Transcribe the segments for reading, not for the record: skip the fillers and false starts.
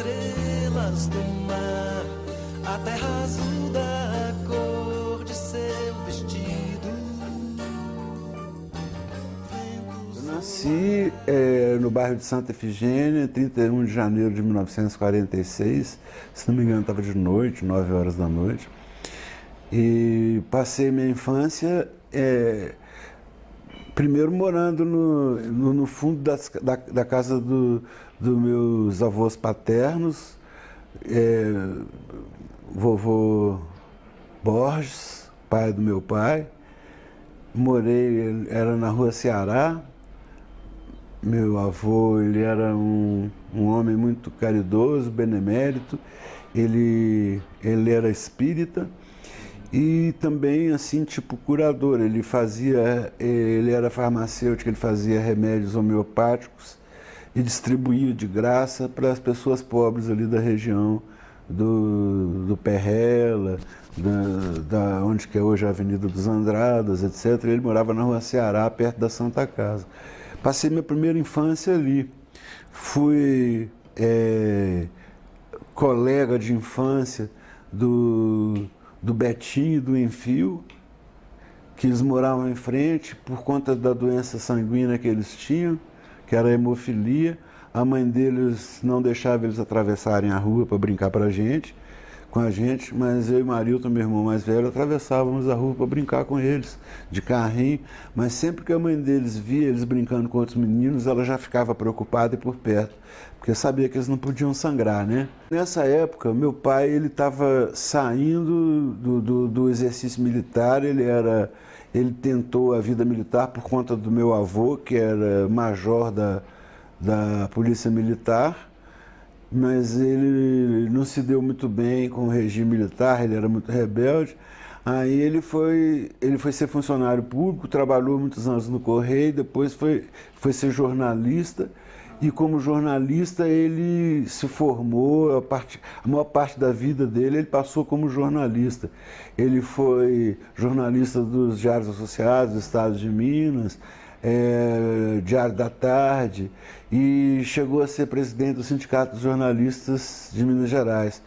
estrelas do mar, a terra azul da cor de seu vestido. Eu nasci no bairro de Santa Efigênia, 31 de janeiro de 1946, se não me engano estava de noite, 9 horas da noite, e passei minha infância primeiro morando no fundo da casa dos meus avós paternos, vovô Borges, pai do meu pai. Morei, era na rua Ceará. Meu avô, ele era um homem muito caridoso, benemérito. Ele era espírita e também, assim, tipo curador. Ele era farmacêutico, ele fazia remédios homeopáticos e distribuía de graça para as pessoas pobres ali da região do Perrela, da onde que é hoje a Avenida dos Andradas, etc. Ele morava na rua Ceará, perto da Santa Casa. Passei minha primeira infância ali. Fui colega de infância do Betinho e do Enfio, que eles moravam em frente por conta da doença sanguínea que eles tinham, que era a hemofilia. A mãe deles não deixava eles atravessarem a rua para brincar com a gente, mas eu e Marilton, meu irmão mais velho, atravessávamos a rua para brincar com eles, de carrinho, mas sempre que a mãe deles via eles brincando com outros meninos, ela já ficava preocupada e por perto, porque sabia que eles não podiam sangrar, né? Nessa época, meu pai, ele estava saindo do exercício militar, ele tentou a vida militar por conta do meu avô, que era major da Polícia Militar, mas ele não se deu muito bem com o regime militar, ele era muito rebelde. Aí ele foi ser funcionário público, trabalhou muitos anos no Correio, depois foi ser jornalista, e como jornalista ele se formou, a maior parte da vida dele ele passou como jornalista. Ele foi jornalista dos Diários Associados, do Estado de Minas, Diário da Tarde, e chegou a ser presidente do Sindicato dos Jornalistas de Minas Gerais,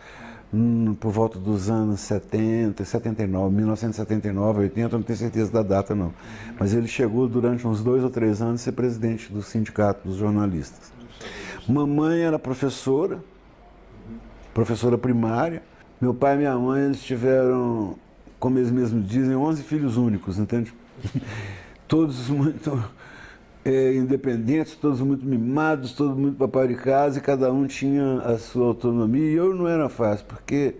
por volta dos anos 70, 79, 1979, 80, não tenho certeza da data não. Mas ele chegou durante uns 2 ou 3 anos a ser presidente do Sindicato dos Jornalistas. Mamãe era professora primária. Meu pai e minha mãe, eles tiveram, como eles mesmos dizem, 11 filhos únicos, entende? Todos muito independentes, todos muito mimados, todos muito paparicados, e cada um tinha a sua autonomia. E eu não era fácil, porque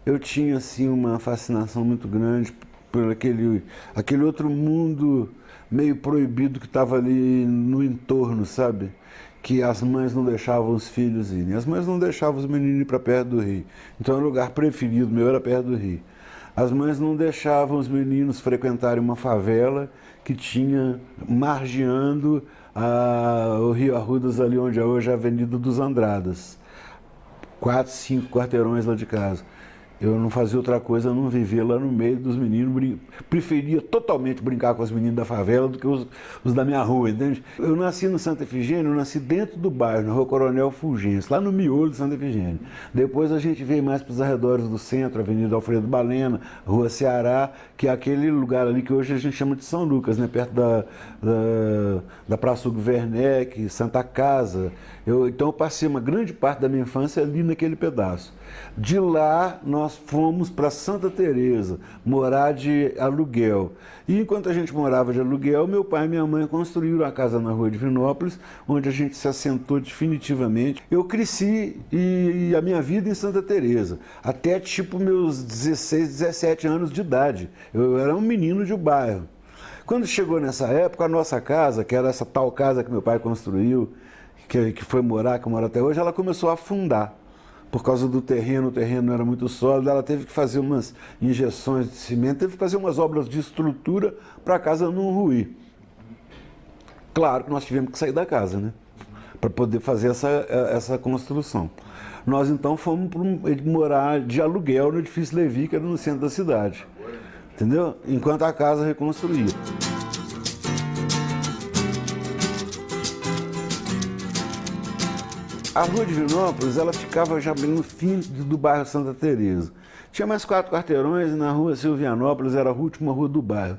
eu tinha assim uma fascinação muito grande por aquele outro mundo meio proibido que estava ali no entorno, sabe? Que as mães não deixavam os filhos irem. As mães não deixavam os meninos ir para perto do rio. Então o lugar preferido meu era perto do rio. As mães não deixavam os meninos frequentarem uma favela que tinha margeando o Rio Arrudas, ali onde é hoje a Avenida dos Andradas. 4, 5 quarteirões lá de casa. Eu não fazia outra coisa, não vivia lá no meio dos meninos, preferia totalmente brincar com os meninos da favela do que os da minha rua, entende? Eu nasci no Santa Efigênia, eu nasci dentro do bairro, na Rua Coronel Fulgêncio, lá no miolo de Santa Efigênia. Depois a gente veio mais para os arredores do centro, Avenida Alfredo Balena, Rua Ceará, que é aquele lugar ali que hoje a gente chama de São Lucas, né? Perto da Praça Hugo Werneck, Santa Casa. Então eu passei uma grande parte da minha infância ali naquele pedaço. De lá nós fomos para Santa Teresa, morar de aluguel. E enquanto a gente morava de aluguel, meu pai e minha mãe construíram a casa na Rua Divinópolis, onde a gente se assentou definitivamente. Eu cresci e a minha vida em Santa Teresa, até tipo meus 16, 17 anos de idade. Eu era um menino de bairro. Quando chegou nessa época, a nossa casa, que era essa tal casa que meu pai construiu, que foi morar, que mora até hoje, ela começou a afundar. Por causa do terreno, o terreno não era muito sólido, ela teve que fazer umas injeções de cimento, teve que fazer umas obras de estrutura para a casa não ruir. Claro que nós tivemos que sair da casa, né? Para poder fazer essa construção. Nós então fomos morar de aluguel no edifício Levi, que era no centro da cidade. Entendeu? Enquanto a casa reconstruía. A rua Divinópolis, ela ficava já bem no fim do bairro Santa Teresa. Tinha mais 4 quarteirões e na rua Silvianópolis era a última rua do bairro.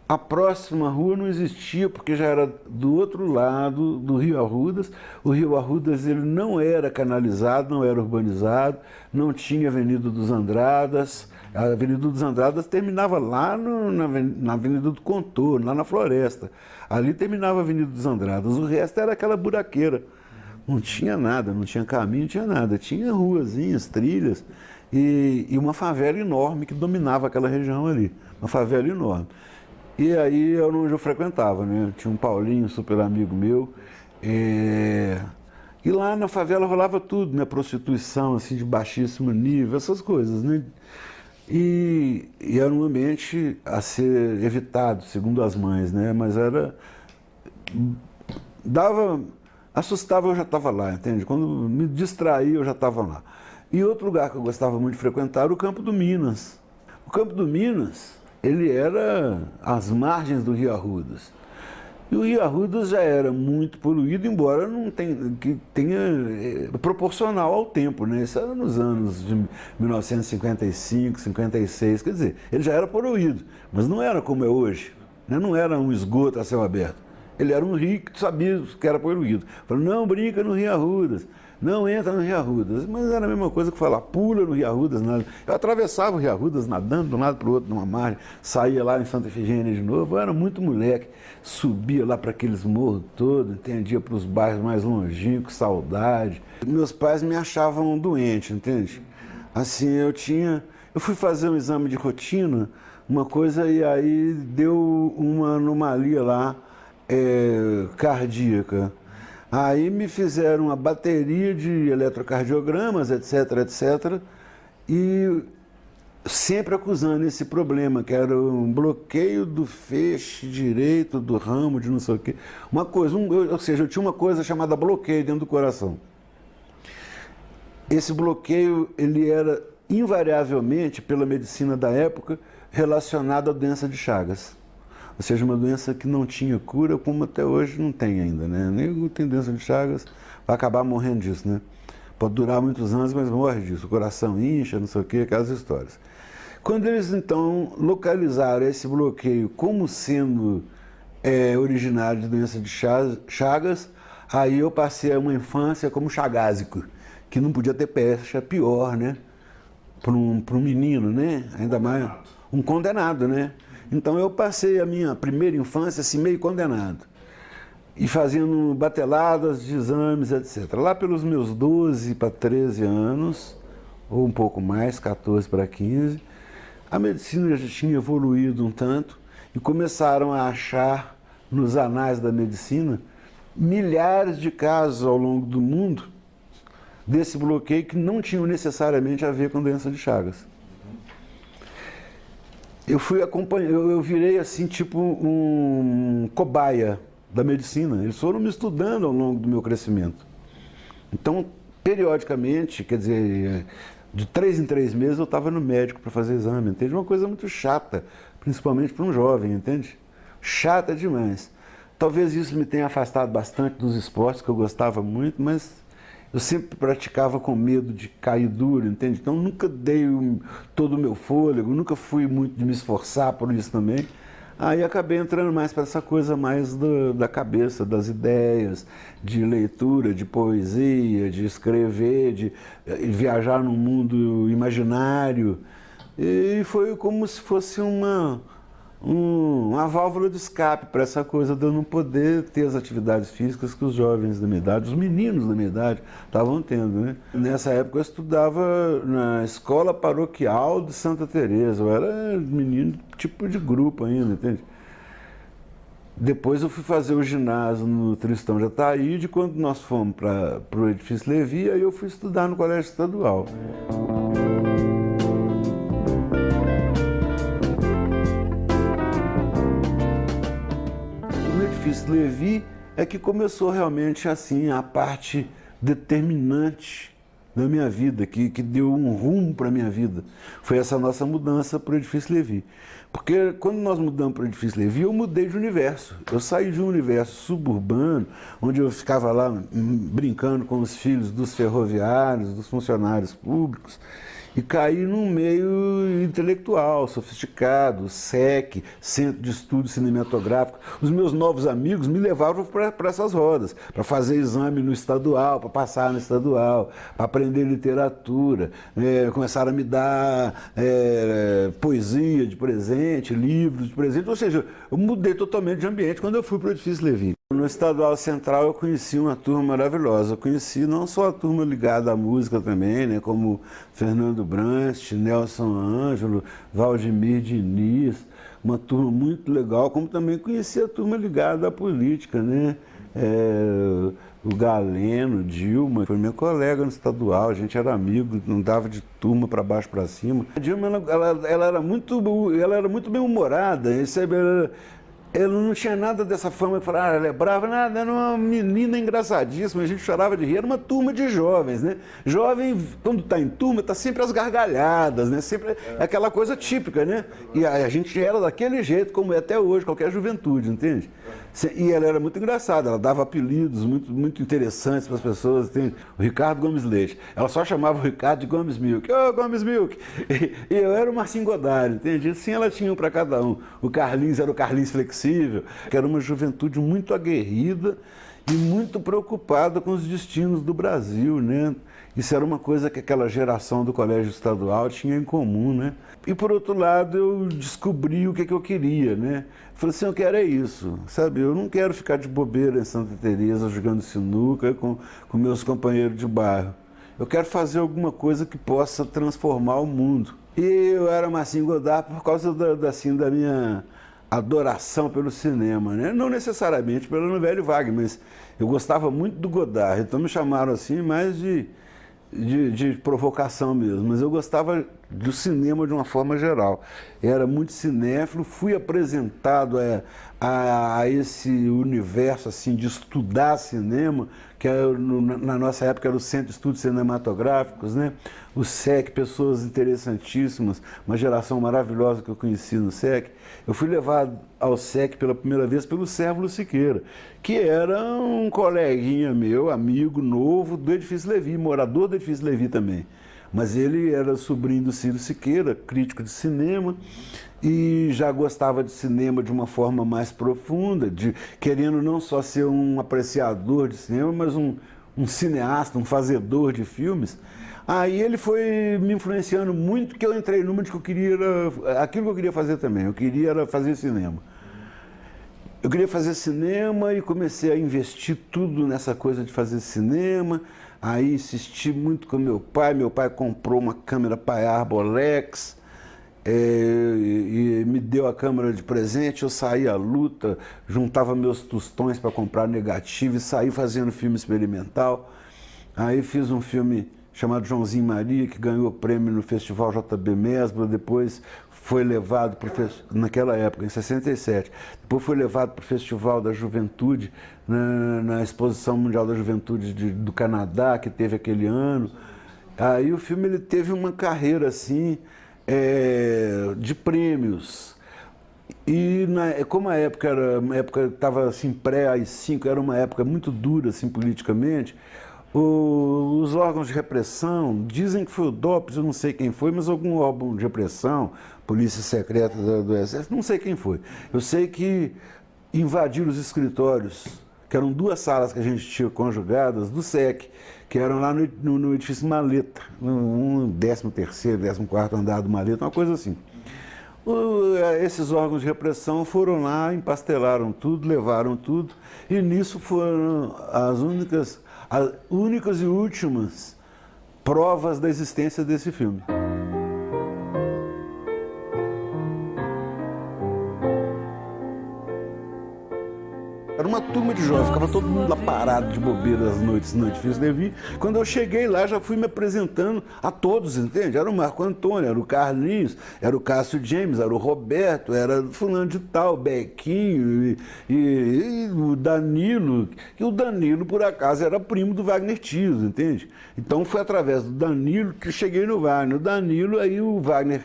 A próxima rua não existia porque já era do outro lado do Rio Arrudas. O Rio Arrudas ele não era canalizado, não era urbanizado, não tinha Avenida dos Andradas. A Avenida dos Andradas terminava lá na Avenida do Contorno, lá na Floresta. Ali terminava a Avenida dos Andradas, o resto era aquela buraqueira. Não tinha nada, não tinha caminho, não tinha nada. Tinha ruazinhas, trilhas e uma favela enorme que dominava aquela região ali. Uma favela enorme. E aí era onde eu frequentava, né? Tinha um Paulinho, super amigo meu. E lá na favela rolava tudo, né? Prostituição, assim, de baixíssimo nível, essas coisas, né? E era um ambiente a ser evitado, segundo as mães, né? Mas era... assustava, eu já estava lá, entende? Quando me distraía, eu já estava lá. E outro lugar que eu gostava muito de frequentar era o Campo do Minas. O Campo do Minas, ele era às margens do Rio Arrudas. E o Rio Arrudas já era muito poluído, embora não tenha proporcional ao tempo, né? Isso era nos anos de 1955, 56, quer dizer, ele já era poluído, mas não era como é hoje, né? Não era um esgoto a céu aberto. Ele era um rio que sabia que era poluído. Falou, não brinca no Rio Arrudas, não entra no Rio Arrudas. Mas era a mesma coisa que falar, pula no Rio Arrudas. Nada. Eu atravessava o Rio Arrudas nadando de um lado para o outro, numa margem, saía lá em Santa Efigênia de novo. Eu era muito moleque, subia lá para aqueles morros todos, entendia para os bairros mais longínquos, saudade. Meus pais me achavam doente, entende? Assim, eu fui fazer um exame de rotina, uma coisa, e aí deu uma anomalia lá, cardíaca. Aí me fizeram uma bateria de eletrocardiogramas, etc, etc, e sempre acusando esse problema, que era um bloqueio do feixe direito, do ramo, de não sei o quê. Uma coisa, ou seja, eu tinha uma coisa chamada bloqueio dentro do coração. Esse bloqueio, ele era invariavelmente, pela medicina da época, relacionado à doença de Chagas. Ou seja, uma doença que não tinha cura, como até hoje não tem ainda, né? Nego tem doença de Chagas, vai acabar morrendo disso, né? Pode durar muitos anos, mas morre disso. O coração incha, não sei o quê, aquelas histórias. Quando eles, então, localizaram esse bloqueio como sendo originário de doença de Chagas, aí eu passei uma infância como chagásico, que não podia ter pecha, pior, né? Para um menino, né? Ainda mais um condenado, né? Então eu passei a minha primeira infância assim, meio condenado. E fazendo bateladas de exames, etc. Lá pelos meus 12 para 13 anos, ou um pouco mais, 14 para 15, a medicina já tinha evoluído um tanto e começaram a achar nos anais da medicina milhares de casos ao longo do mundo desse bloqueio que não tinham necessariamente a ver com doença de Chagas. Eu virei assim, tipo um cobaia da medicina. Eles foram me estudando ao longo do meu crescimento. Então, periodicamente, quer dizer, de 3 em 3 meses eu estava no médico para fazer exame, entende? Uma coisa muito chata, principalmente para um jovem, entende? Chata demais. Talvez isso me tenha afastado bastante dos esportes que eu gostava muito, mas eu sempre praticava com medo de cair duro, entende? Então nunca dei todo o meu fôlego, nunca fui muito de me esforçar por isso também. Aí acabei entrando mais para essa coisa mais da cabeça, das ideias, de leitura, de poesia, de escrever, de viajar num mundo imaginário. E foi como se fosse uma válvula de escape para essa coisa de eu não poder ter as atividades físicas que os jovens da minha idade, os meninos da minha idade, estavam tendo, né? Nessa época eu estudava na escola paroquial de Santa Teresa, eu era menino tipo de grupo ainda, entende? Depois eu fui fazer o ginásio no Tristão de Ataíde, quando nós fomos para o edifício Levi, aí eu fui estudar no colégio estadual. Levi é que começou realmente assim a parte determinante da minha vida, que deu um rumo para a minha vida. Foi essa nossa mudança para o Edifício Levi. Porque quando nós mudamos para o Edifício Levi, eu mudei de universo. Eu saí de um universo suburbano, onde eu ficava lá brincando com os filhos dos ferroviários, dos funcionários públicos, e caí num meio intelectual, sofisticado, SEC, Centro de Estudo Cinematográfico. Os meus novos amigos me levavam para essas rodas, para fazer exame no estadual, para passar no estadual, para aprender literatura. Começaram a me dar poesia de presente, livros de presente. Ou seja, eu mudei totalmente de ambiente quando eu fui para o Edifício Levi. No Estadual Central eu conheci uma turma maravilhosa. Eu conheci não só a turma ligada à música também, né, como Fernando Brant, Nelson Ângelo, Valdemir Diniz, uma turma muito legal, como também conheci a turma ligada à política, né? O Galeno, Dilma, foi minha colega no estadual, a gente era amigo, não dava de turma para baixo para cima. A Dilma, ela era muito bem-humorada, ela não tinha nada dessa fama de falar, ela é brava, nada, era uma menina engraçadíssima, a gente chorava de rir, era uma turma de jovens, né? Jovem, quando está em turma, está sempre às gargalhadas, né? Sempre aquela coisa típica, né? E a gente era daquele jeito, como é até hoje, qualquer juventude, entende? E ela era muito engraçada, ela dava apelidos muito interessantes para as pessoas, entende? O Ricardo Gomes Leite, ela só chamava o Ricardo de Gomes Milk, ô Gomes Milk! E eu era o Marcinho Godard, entende? Assim ela tinha um para cada um. O Carlinhos era o Carlinhos Flexível, que era uma juventude muito aguerrida e muito preocupada com os destinos do Brasil, né? Isso era uma coisa que aquela geração do colégio estadual tinha em comum, né? E por outro lado, eu descobri o que eu queria, né? Falei assim, eu quero é isso, sabe? Eu não quero ficar de bobeira em Santa Teresa jogando sinuca com meus companheiros de bairro. Eu quero fazer alguma coisa que possa transformar o mundo. E eu era Marcinho Godard por causa da minha adoração pelo cinema, né? Não necessariamente pela novela Wagner, mas eu gostava muito do Godard, então me chamaram assim mais de provocação mesmo, mas eu gostava do cinema de uma forma geral. Eu era muito cinéfilo, fui apresentado a esse universo assim, de estudar cinema, que na nossa época era o Centro de Estudos Cinematográficos, né? O SEC, pessoas interessantíssimas, uma geração maravilhosa que eu conheci no SEC. Eu fui levado ao SEC pela primeira vez pelo Sérvulo Siqueira, que era um coleguinha meu, amigo novo do Edifício Levi, morador do Edifício Levi também. Mas ele era sobrinho do Ciro Siqueira, crítico de cinema, e já gostava de cinema de uma forma mais profunda, querendo não só ser um apreciador de cinema, mas um cineasta, um fazedor de filmes. Aí ele foi me influenciando muito, que eu entrei numa de que eu queria, aquilo que eu queria fazer também, eu queria era fazer cinema. Eu queria fazer cinema e comecei a investir tudo nessa coisa de fazer cinema. Aí insisti muito com meu pai comprou uma câmera Paiar Bolex e me deu a câmera de presente, eu saí à luta, juntava meus tostões para comprar negativo e saí fazendo filme experimental. Aí fiz um filme chamado Joãozinho Maria, que ganhou o prêmio no Festival JB Mesbla, depois foi levado naquela época, em 67, depois foi levado para o Festival da Juventude, na Exposição Mundial da Juventude do Canadá, que teve aquele ano. Aí o filme ele teve uma carreira assim, de prêmios. E como a época estava assim, pré-AI-5, era uma época muito dura assim, politicamente, os órgãos de repressão, dizem que foi o DOPS, eu não sei quem foi, mas algum órgão de repressão, polícia secreta do Exército, não sei quem foi. Eu sei que invadiram os escritórios, que eram 2 salas que a gente tinha conjugadas, do SEC, que eram lá no edifício Maleta, um 13º, 14º andar do Maleta, uma coisa assim. Esses órgãos de repressão foram lá, empastelaram tudo, levaram tudo, e nisso foram as únicas e últimas provas da existência desse filme. Era uma turma de jovens, ficava todo mundo lá parado de bobeira às noites no Edifício Levi. Quando eu cheguei lá, já fui me apresentando a todos, entende? Era o Marco Antônio, era o Carlinhos, era o Cássio James, era o Roberto, era fulano de tal, Bequinho e o Danilo, que o Danilo, por acaso, era primo do Wagner Tiso, entende? Então foi através do Danilo que cheguei no Wagner. O Danilo, aí o Wagner,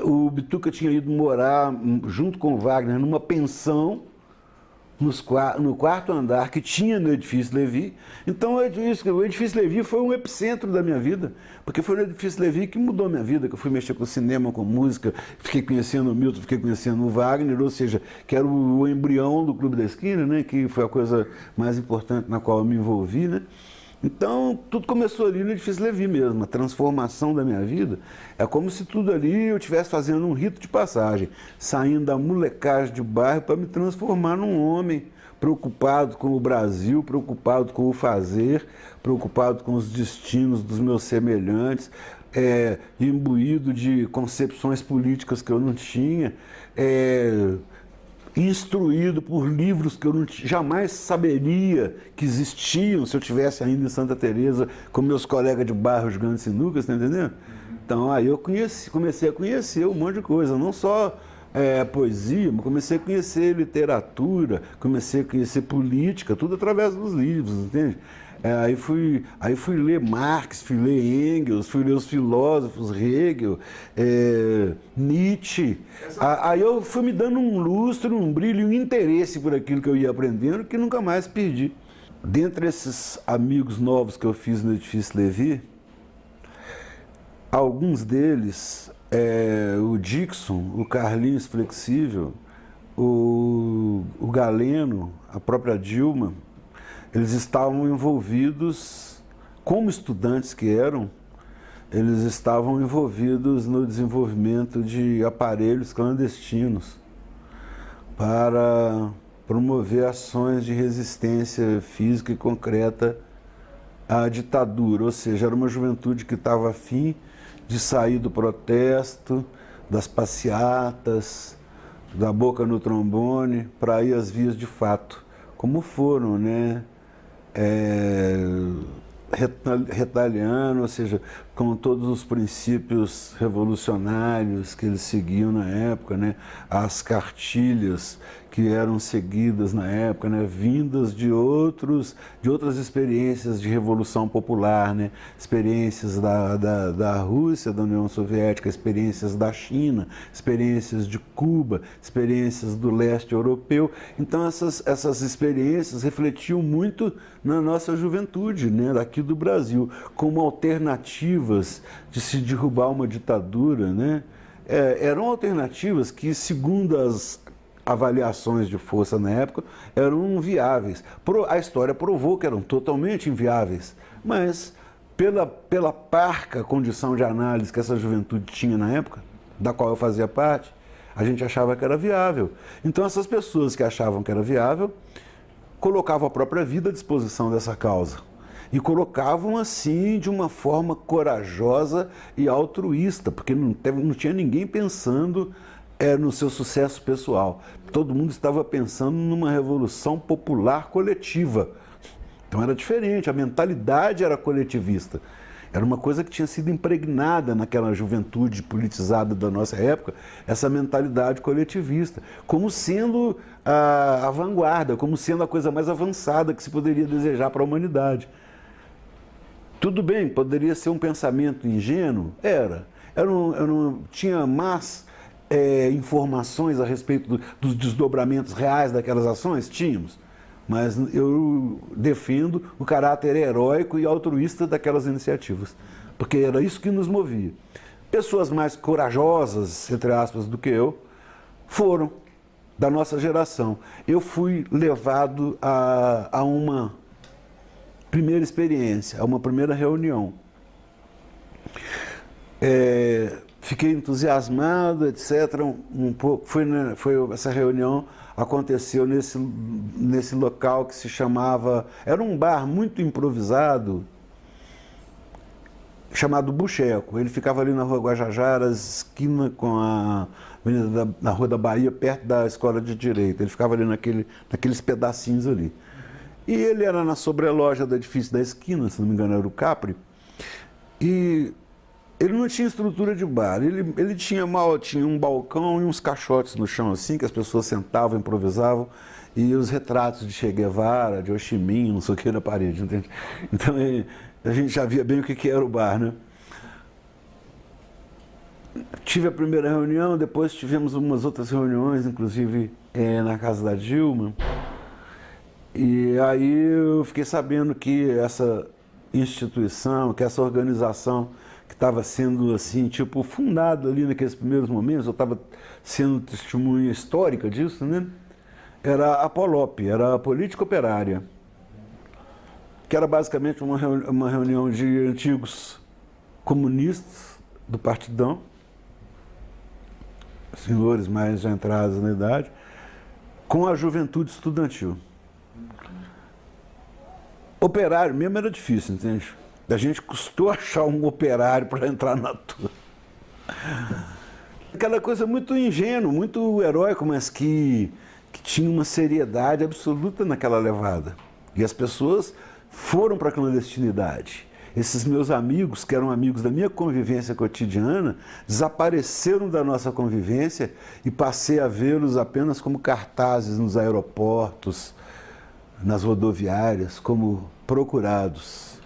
o Bituca tinha ido morar junto com o Wagner numa pensão no quarto andar que tinha no Edifício Levi. Então o Edifício Levi foi um epicentro da minha vida, porque foi no Edifício Levi que mudou a minha vida, que eu fui mexer com cinema, com música, fiquei conhecendo o Milton, fiquei conhecendo o Wagner, ou seja, que era o embrião do Clube da Esquina, né, que foi a coisa mais importante na qual eu me envolvi, né? Então, tudo começou ali no Edifício Levi mesmo, a transformação da minha vida. É como se tudo ali eu estivesse fazendo um rito de passagem, saindo da molecagem de bairro para me transformar num homem preocupado com o Brasil, preocupado com o fazer, preocupado com os destinos dos meus semelhantes, imbuído de concepções políticas que eu não tinha, instruído por livros que eu jamais saberia que existiam se eu estivesse ainda em Santa Teresa com meus colegas de bairro jogando sinuca, tá entendendo? Então aí eu comecei a conhecer um monte de coisa, não só poesia, mas comecei a conhecer literatura, comecei a conhecer política, tudo através dos livros, entende? Aí fui ler Marx, fui ler Engels, fui ler os filósofos, Hegel, Nietzsche. Aí eu fui me dando um lustre, um brilho, um interesse por aquilo que eu ia aprendendo, que nunca mais perdi. Dentre esses amigos novos que eu fiz no Edifício Levi, alguns deles, o Dixon, o Carlinhos Flexível, o Galeno, a própria Dilma, eles estavam envolvidos, como estudantes que eram, eles estavam envolvidos no desenvolvimento de aparelhos clandestinos para promover ações de resistência física e concreta à ditadura. Ou seja, era uma juventude que estava afim de sair do protesto, das passeatas, da boca no trombone, para ir às vias de fato, como foram, né? Retalhando, ou seja, com todos os princípios revolucionários que eles seguiam na época, né? As cartilhas que eram seguidas na época, né? Vindas de outras experiências de revolução popular, né? Experiências da Rússia, da União Soviética, experiências da China, experiências de Cuba, experiências do leste europeu. Então essas experiências refletiam muito na nossa juventude, né? Daqui do Brasil, como alternativas de se derrubar uma ditadura, né? Eram alternativas que, segundo as avaliações de força na época, eram viáveis. A história provou que eram totalmente inviáveis, mas pela parca condição de análise que essa juventude tinha na época, da qual eu fazia parte, a gente achava que era viável. Então essas pessoas que achavam que era viável, colocavam a própria vida à disposição dessa causa. E colocavam assim de uma forma corajosa e altruísta, porque não tinha ninguém pensando no seu sucesso pessoal. Todo mundo estava pensando numa revolução popular coletiva. Então era diferente, a mentalidade era coletivista. Era uma coisa que tinha sido impregnada naquela juventude politizada da nossa época, essa mentalidade coletivista, como sendo a vanguarda, como sendo a coisa mais avançada que se poderia desejar para a humanidade. Tudo bem, poderia ser um pensamento ingênuo? Tinha más informações a respeito dos desdobramentos reais daquelas ações? Tínhamos. Mas eu defendo o caráter heróico e altruísta daquelas iniciativas, porque era isso que nos movia. Pessoas mais corajosas, entre aspas, do que eu, foram da nossa geração. Eu fui levado a uma primeira experiência, a uma primeira reunião. Fiquei entusiasmado, etc. Um pouco, essa reunião aconteceu nesse local que se chamava... Era um bar muito improvisado, chamado Bucheco. Ele ficava ali na Rua Guajajara, esquina com a avenida na Rua da Bahia, perto da Escola de Direito. Ele ficava ali naqueles pedacinhos ali. E ele era na sobreloja do edifício da esquina, se não me engano era o Capri, e ele não tinha estrutura de bar, ele tinha um balcão e uns caixotes no chão assim, que as pessoas sentavam, improvisavam, e os retratos de Che Guevara, de Ho Chi Minh, não sei o que, na parede, entende? Então a gente já via bem o que era o bar, né? Tive a primeira reunião, depois tivemos umas outras reuniões, inclusive na casa da Dilma, e aí eu fiquei sabendo que essa instituição, que essa organização que estava sendo assim, tipo, fundada ali naqueles primeiros momentos, eu estava sendo testemunha histórica disso, né? Era a POLOP, era a Política Operária, que era basicamente uma reunião de antigos comunistas do Partidão, senhores mais já entrados na idade, com a juventude estudantil. Operário mesmo era difícil, entende? A gente custou achar um operário para entrar na turma. Aquela coisa muito ingênua, muito heróica, mas que tinha uma seriedade absoluta naquela levada. E as pessoas foram para a clandestinidade. Esses meus amigos, que eram amigos da minha convivência cotidiana, desapareceram da nossa convivência e passei a vê-los apenas como cartazes nos aeroportos, nas rodoviárias, como procurados.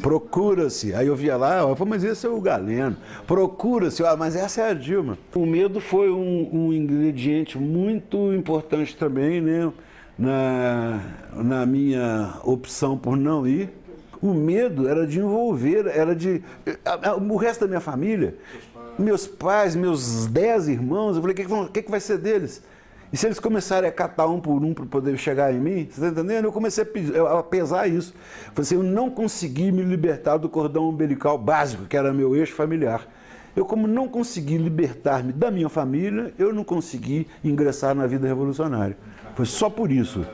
Procura-se. Aí eu via lá, eu falei, mas esse é o Galeno. Procura-se, mas essa é a Dilma. O medo foi um ingrediente muito importante também, né, na minha opção por não ir. O medo era de envolver, o resto da minha família, meus pais, meus 10 irmãos, eu falei, o que vai ser deles? E se eles começarem a catar um por um para poder chegar em mim, você está entendendo? Eu comecei a pesar isso. Falei assim, eu não consegui me libertar do cordão umbilical básico, que era meu eixo familiar. Eu, como não consegui libertar-me da minha família, eu não consegui ingressar na vida revolucionária. Foi só por isso.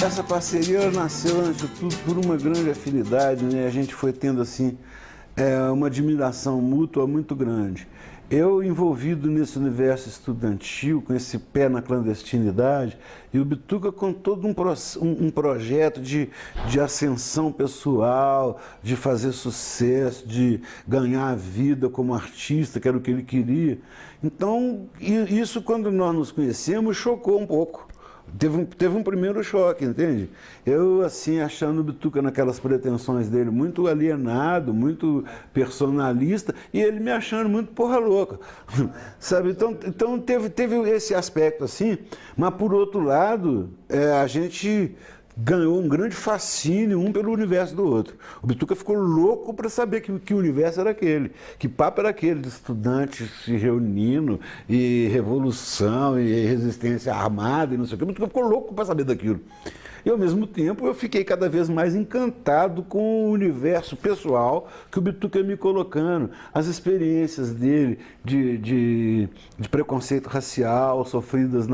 Essa parceria nasceu, antes de tudo, por uma grande afinidade, né? A gente foi tendo, assim, uma admiração mútua muito grande. Eu envolvido nesse universo estudantil, com esse pé na clandestinidade, e o Bituca com todo um projeto de ascensão pessoal, de fazer sucesso, de ganhar a vida como artista, que era o que ele queria. Então, isso quando nós nos conhecemos, chocou um pouco. Teve um primeiro choque, entende? Eu, assim, achando o Bituca naquelas pretensões dele muito alienado, muito personalista, e ele me achando muito porra louca, sabe? Então teve esse aspecto, assim, mas, por outro lado, a gente ganhou um grande fascínio um pelo universo do outro. O Bituca ficou louco para saber que universo era aquele, que papo era aquele de estudantes se reunindo, e revolução, e resistência armada, e não sei o que. O Bituca ficou louco para saber daquilo. E, ao mesmo tempo, eu fiquei cada vez mais encantado com o universo pessoal que o Bituca ia me colocando, as experiências dele de preconceito racial sofridas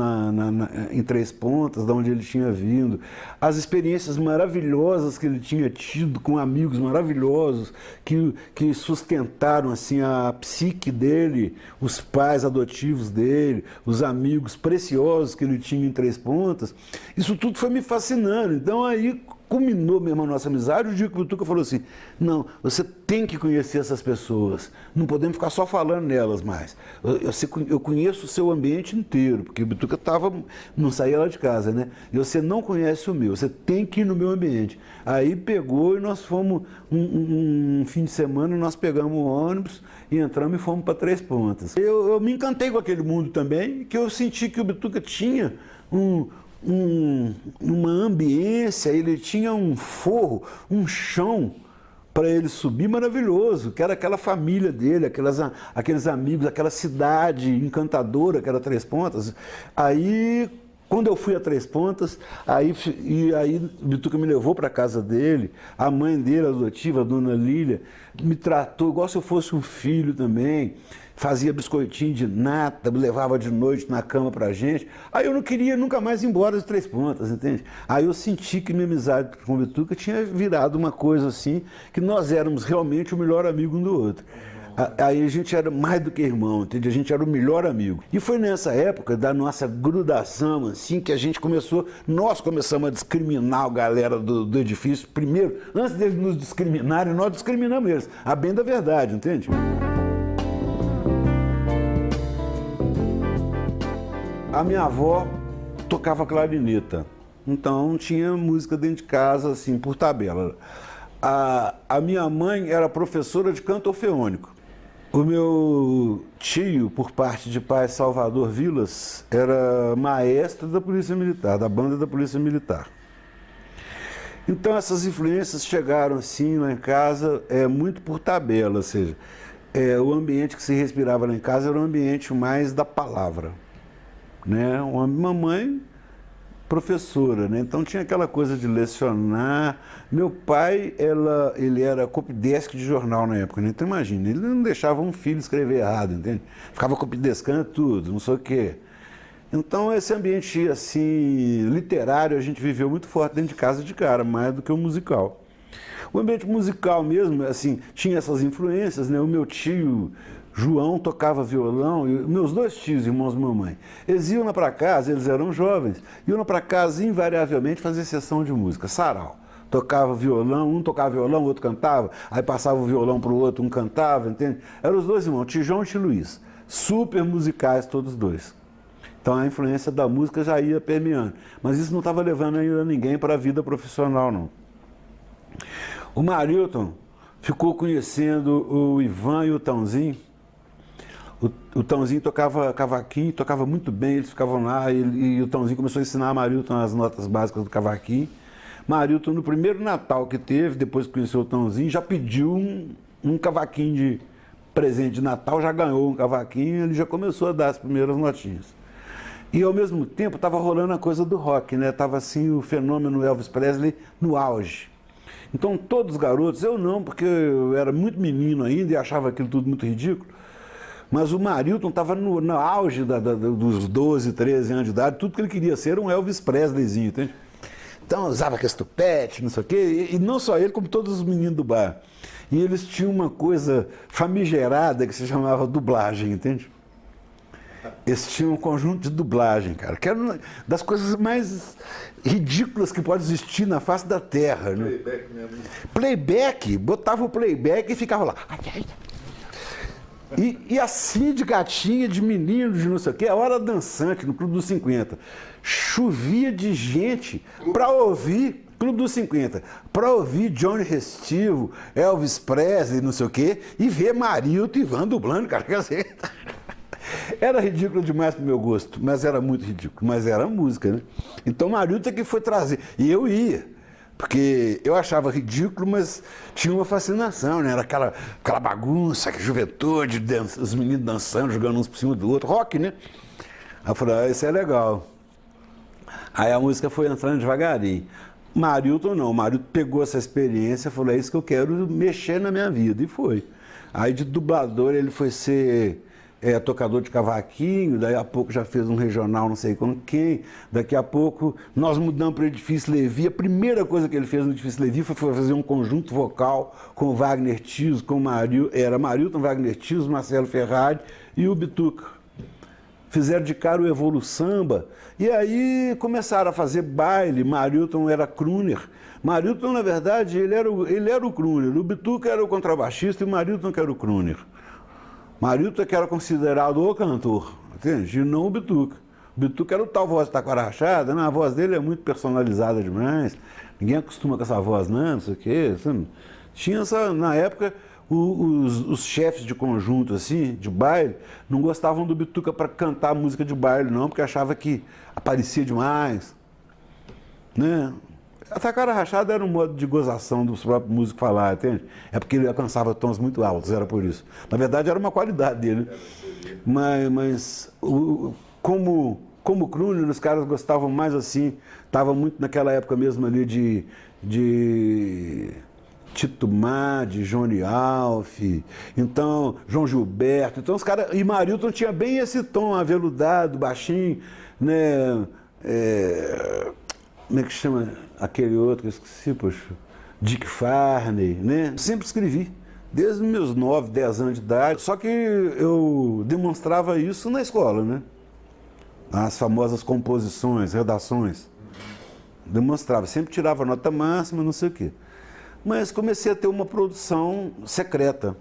em Três Pontas, de onde ele tinha vindo, as experiências maravilhosas que ele tinha tido com amigos maravilhosos que sustentaram, assim, a psique dele, os pais adotivos dele, os amigos preciosos que ele tinha em Três Pontas. Isso tudo foi me fascinando. Então aí culminou mesmo a nossa amizade o dia que o Bituca falou assim, não, você tem que conhecer essas pessoas, não podemos ficar só falando nelas mais. Eu conheço o seu ambiente inteiro, porque o Bituca não saía lá de casa, né? E você não conhece o meu, você tem que ir no meu ambiente. Aí pegou e nós fomos, um fim de semana, nós pegamos o ônibus e entramos e fomos para Três Pontas. Eu me encantei com aquele mundo também, que eu senti que o Bituca tinha uma ambiência, ele tinha um forro, um chão para ele subir maravilhoso, que era aquela família dele, aqueles amigos, aquela cidade encantadora que era Três Pontas. Aí Quando eu fui a Três Pontas, aí o Bituca me levou para a casa dele, a mãe dele, a adotiva, a dona Lília, me tratou igual se eu fosse um filho também, fazia biscoitinho de nata, me levava de noite na cama pra gente. Aí eu não queria nunca mais ir embora de Três Pontas, entende? Aí eu senti que minha amizade com o Bituca tinha virado uma coisa assim, que nós éramos realmente o melhor amigo um do outro. Aí a gente era mais do que irmão, entende? A gente era o melhor amigo. E foi nessa época da nossa grudação, assim, que nós começamos a discriminar a galera do edifício. Primeiro, antes deles nos discriminarem, nós discriminamos eles. A bem da verdade, entende? A minha avó tocava clarineta, então tinha música dentro de casa, assim, por tabela. A minha mãe era professora de canto orfeônico. O meu tio, por parte de pai, Salvador Vilas, era maestro da Polícia Militar, da banda da Polícia Militar. Então essas influências chegaram assim lá em casa muito por tabela, ou seja, o ambiente que se respirava lá em casa era um ambiente mais da palavra, né? Uma mamãe professora, né? Então tinha aquela coisa de lecionar. Meu pai, ele era copydesk de jornal na época, né? Então imagina, ele não deixava um filho escrever errado, entende? Ficava copydeskando tudo, não sei o quê. Então esse ambiente assim literário a gente viveu muito forte dentro de casa de cara, mais do que o musical. O ambiente musical mesmo, assim, tinha essas influências, né? O meu tio João tocava violão, e meus dois tios, irmãos da mamãe, eles iam lá para casa, eles eram jovens, iam lá para casa invariavelmente fazer sessão de música, sarau. Tocava violão, um tocava violão, o outro cantava, aí passava o violão para o outro, um cantava, entende? Eram os dois irmãos, tio João e tio Luiz, super musicais todos dois. Então a influência da música já ia permeando, mas isso não estava levando ainda ninguém para a vida profissional, não. O Marilton ficou conhecendo o Ivan e o Tãozinho. O Tãozinho tocava cavaquinho, tocava muito bem, eles ficavam lá e o Tãozinho começou a ensinar a Marilton as notas básicas do cavaquinho. Marilton, no primeiro Natal que teve, depois que conheceu o Tãozinho, já pediu um cavaquinho de presente de Natal, já ganhou um cavaquinho, ele já começou a dar as primeiras notinhas. E ao mesmo tempo estava rolando a coisa do rock, né? Estava assim o fenômeno Elvis Presley no auge. Então todos os garotos, eu não, porque eu era muito menino ainda e achava aquilo tudo muito ridículo, mas o Marilton estava no auge dos 12, 13 anos de idade, tudo que ele queria ser era um Elvis Presleyzinho, entende? Então usava aquele tupete, não sei o quê, e não só ele, como todos os meninos do bar. E eles tinham uma coisa famigerada que se chamava dublagem, entende? Eles tinham um conjunto de dublagem, cara, que era uma das coisas mais ridículas que pode existir na face da Terra. Né? Playback mesmo. Playback, botava o playback e ficava lá. E assim de gatinha, de menino, de não sei o quê, a hora dançante no Clube dos 50. Chovia de gente para ouvir Clube dos 50, para ouvir Johnny Restivo, Elvis Presley, não sei o quê, e ver Marilton e Ivan dublando, cara. Quer dizer, era ridículo demais pro meu gosto, mas era muito ridículo, mas era música, né? Então Marilton é que foi trazer, e eu ia. Porque eu achava ridículo, mas tinha uma fascinação, né? Era aquela bagunça, aquela juventude, os meninos dançando, jogando uns por cima do outro, rock, né? Aí eu falei, isso é legal. Aí a música foi entrando devagarinho. Marilton não, Marilton pegou essa experiência e falou, é isso que eu quero mexer na minha vida, e foi. Aí de dublador ele foi ser tocador de cavaquinho, daí a pouco já fez um regional não sei com quem, daqui a pouco nós mudamos para o Edifício Levi, a primeira coisa que ele fez no Edifício Levi foi fazer um conjunto vocal com o Wagner Tiso, com era Marilton, Wagner Tiso, Marcelo Ferrari e o Bituca. Fizeram de cara o Evolu Samba, e aí começaram a fazer baile, Marilton era crooner. Marilton, na verdade, ele era o crooner, o Bituca era o contrabaixista e o Marilton que era o crooner. Marilton que era considerado o cantor, entende? E não o Bituca. O Bituca era o tal voz de taquara rachada, né? A voz dele é muito personalizada demais, ninguém acostuma com essa voz, não sei o quê. Tinha na época, os chefes de conjunto, assim, de baile, não gostavam do Bituca para cantar música de baile, não, porque achava que aparecia demais, né? A taquara rachada era um modo de gozação dos próprios músicos falar, entende? É porque ele alcançava tons muito altos, era por isso. Na verdade, era uma qualidade dele. Mas como como crooner, os caras gostavam mais assim, tava muito naquela época mesmo ali de Tito Má, de Johnny Alf, então João Gilberto, então os caras, e Marilton tinha bem esse tom aveludado, baixinho, né, como é que chama aquele outro que eu esqueci, poxa, Dick Farney, né, sempre escrevi. Desde os meus 9, 10 anos de idade, só que eu demonstrava isso na escola, né? As famosas composições, redações. Demonstrava, sempre tirava nota máxima, não sei o quê. Mas comecei a ter uma produção secreta,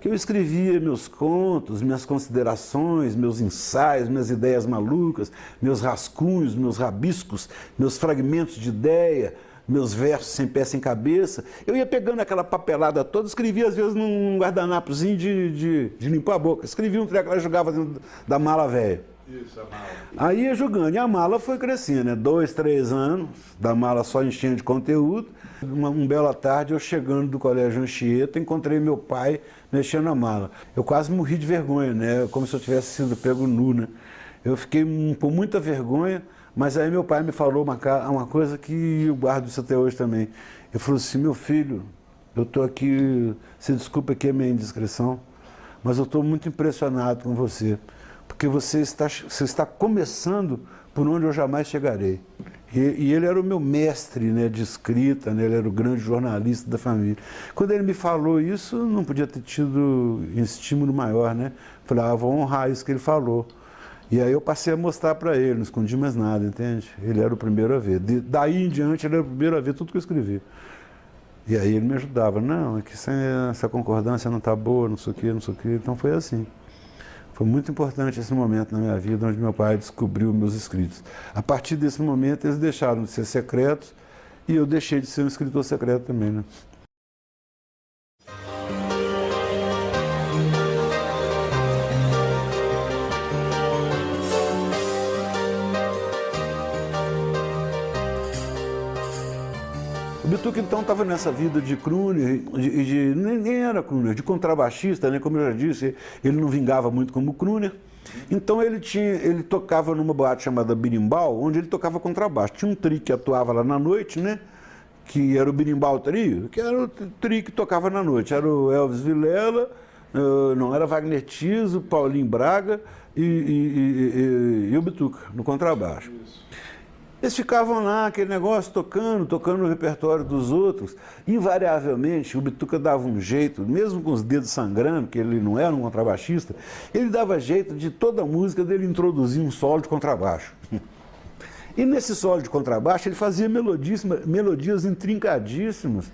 que eu escrevia meus contos, minhas considerações, meus ensaios, minhas ideias malucas, meus rascunhos, meus rabiscos, meus fragmentos de ideia, meus versos sem pé, sem cabeça. Eu ia pegando aquela papelada toda, escrevia às vezes num guardanapozinho de limpar a boca. Escrevia um treco lá e jogava dentro da mala velha. Isso, a mala. Aí ia jogando, e a mala foi crescendo, né? 2, 3 anos, da mala só enchendo de conteúdo. Um bela tarde, eu chegando do colégio Anchieta, encontrei meu pai mexendo na mala. Eu quase morri de vergonha, né? Como se eu tivesse sido pego nu, né? Eu fiquei com muita vergonha, mas aí meu pai me falou uma coisa que eu guardo isso até hoje também. Ele falou assim, meu filho, eu estou aqui, se desculpa aqui a minha indiscrição, mas eu estou muito impressionado com você, porque você está começando por onde eu jamais chegarei. E ele era o meu mestre, né, de escrita, né, ele era o grande jornalista da família. Quando ele me falou isso, não podia ter tido estímulo maior, né? Falei, vou honrar isso que ele falou. E aí eu passei a mostrar para ele, não escondi mais nada, entende? Ele era o primeiro a ver. Daí em diante ele era o primeiro a ver tudo que eu escrevi. E aí ele me ajudava. Não, é que essa concordância não está boa, não sei o quê, não sei o quê. Então foi assim. Foi muito importante esse momento na minha vida, onde meu pai descobriu meus escritos. A partir desse momento eles deixaram de ser secretos e eu deixei de ser um escritor secreto também, né? O Bituca, então, estava nessa vida de crooner, nem era crooner, de contrabaixista, né? Como eu já disse, ele não vingava muito como crooner. Então ele tocava numa boate chamada Birimbau, onde ele tocava contrabaixo. Tinha um trio que atuava lá na noite, né? Que era o Birimbau Trio, que era o trio que tocava na noite. Era o Elvis Vilela, não, era Wagner Tiso, Paulinho Braga e o Bituca, no contrabaixo. Eles ficavam lá, aquele negócio, tocando o repertório dos outros. Invariavelmente, o Bituca dava um jeito, mesmo com os dedos sangrando, que ele não era um contrabaixista, ele dava jeito de toda a música dele introduzir um solo de contrabaixo. E nesse solo de contrabaixo, ele fazia melodias intrincadíssimas,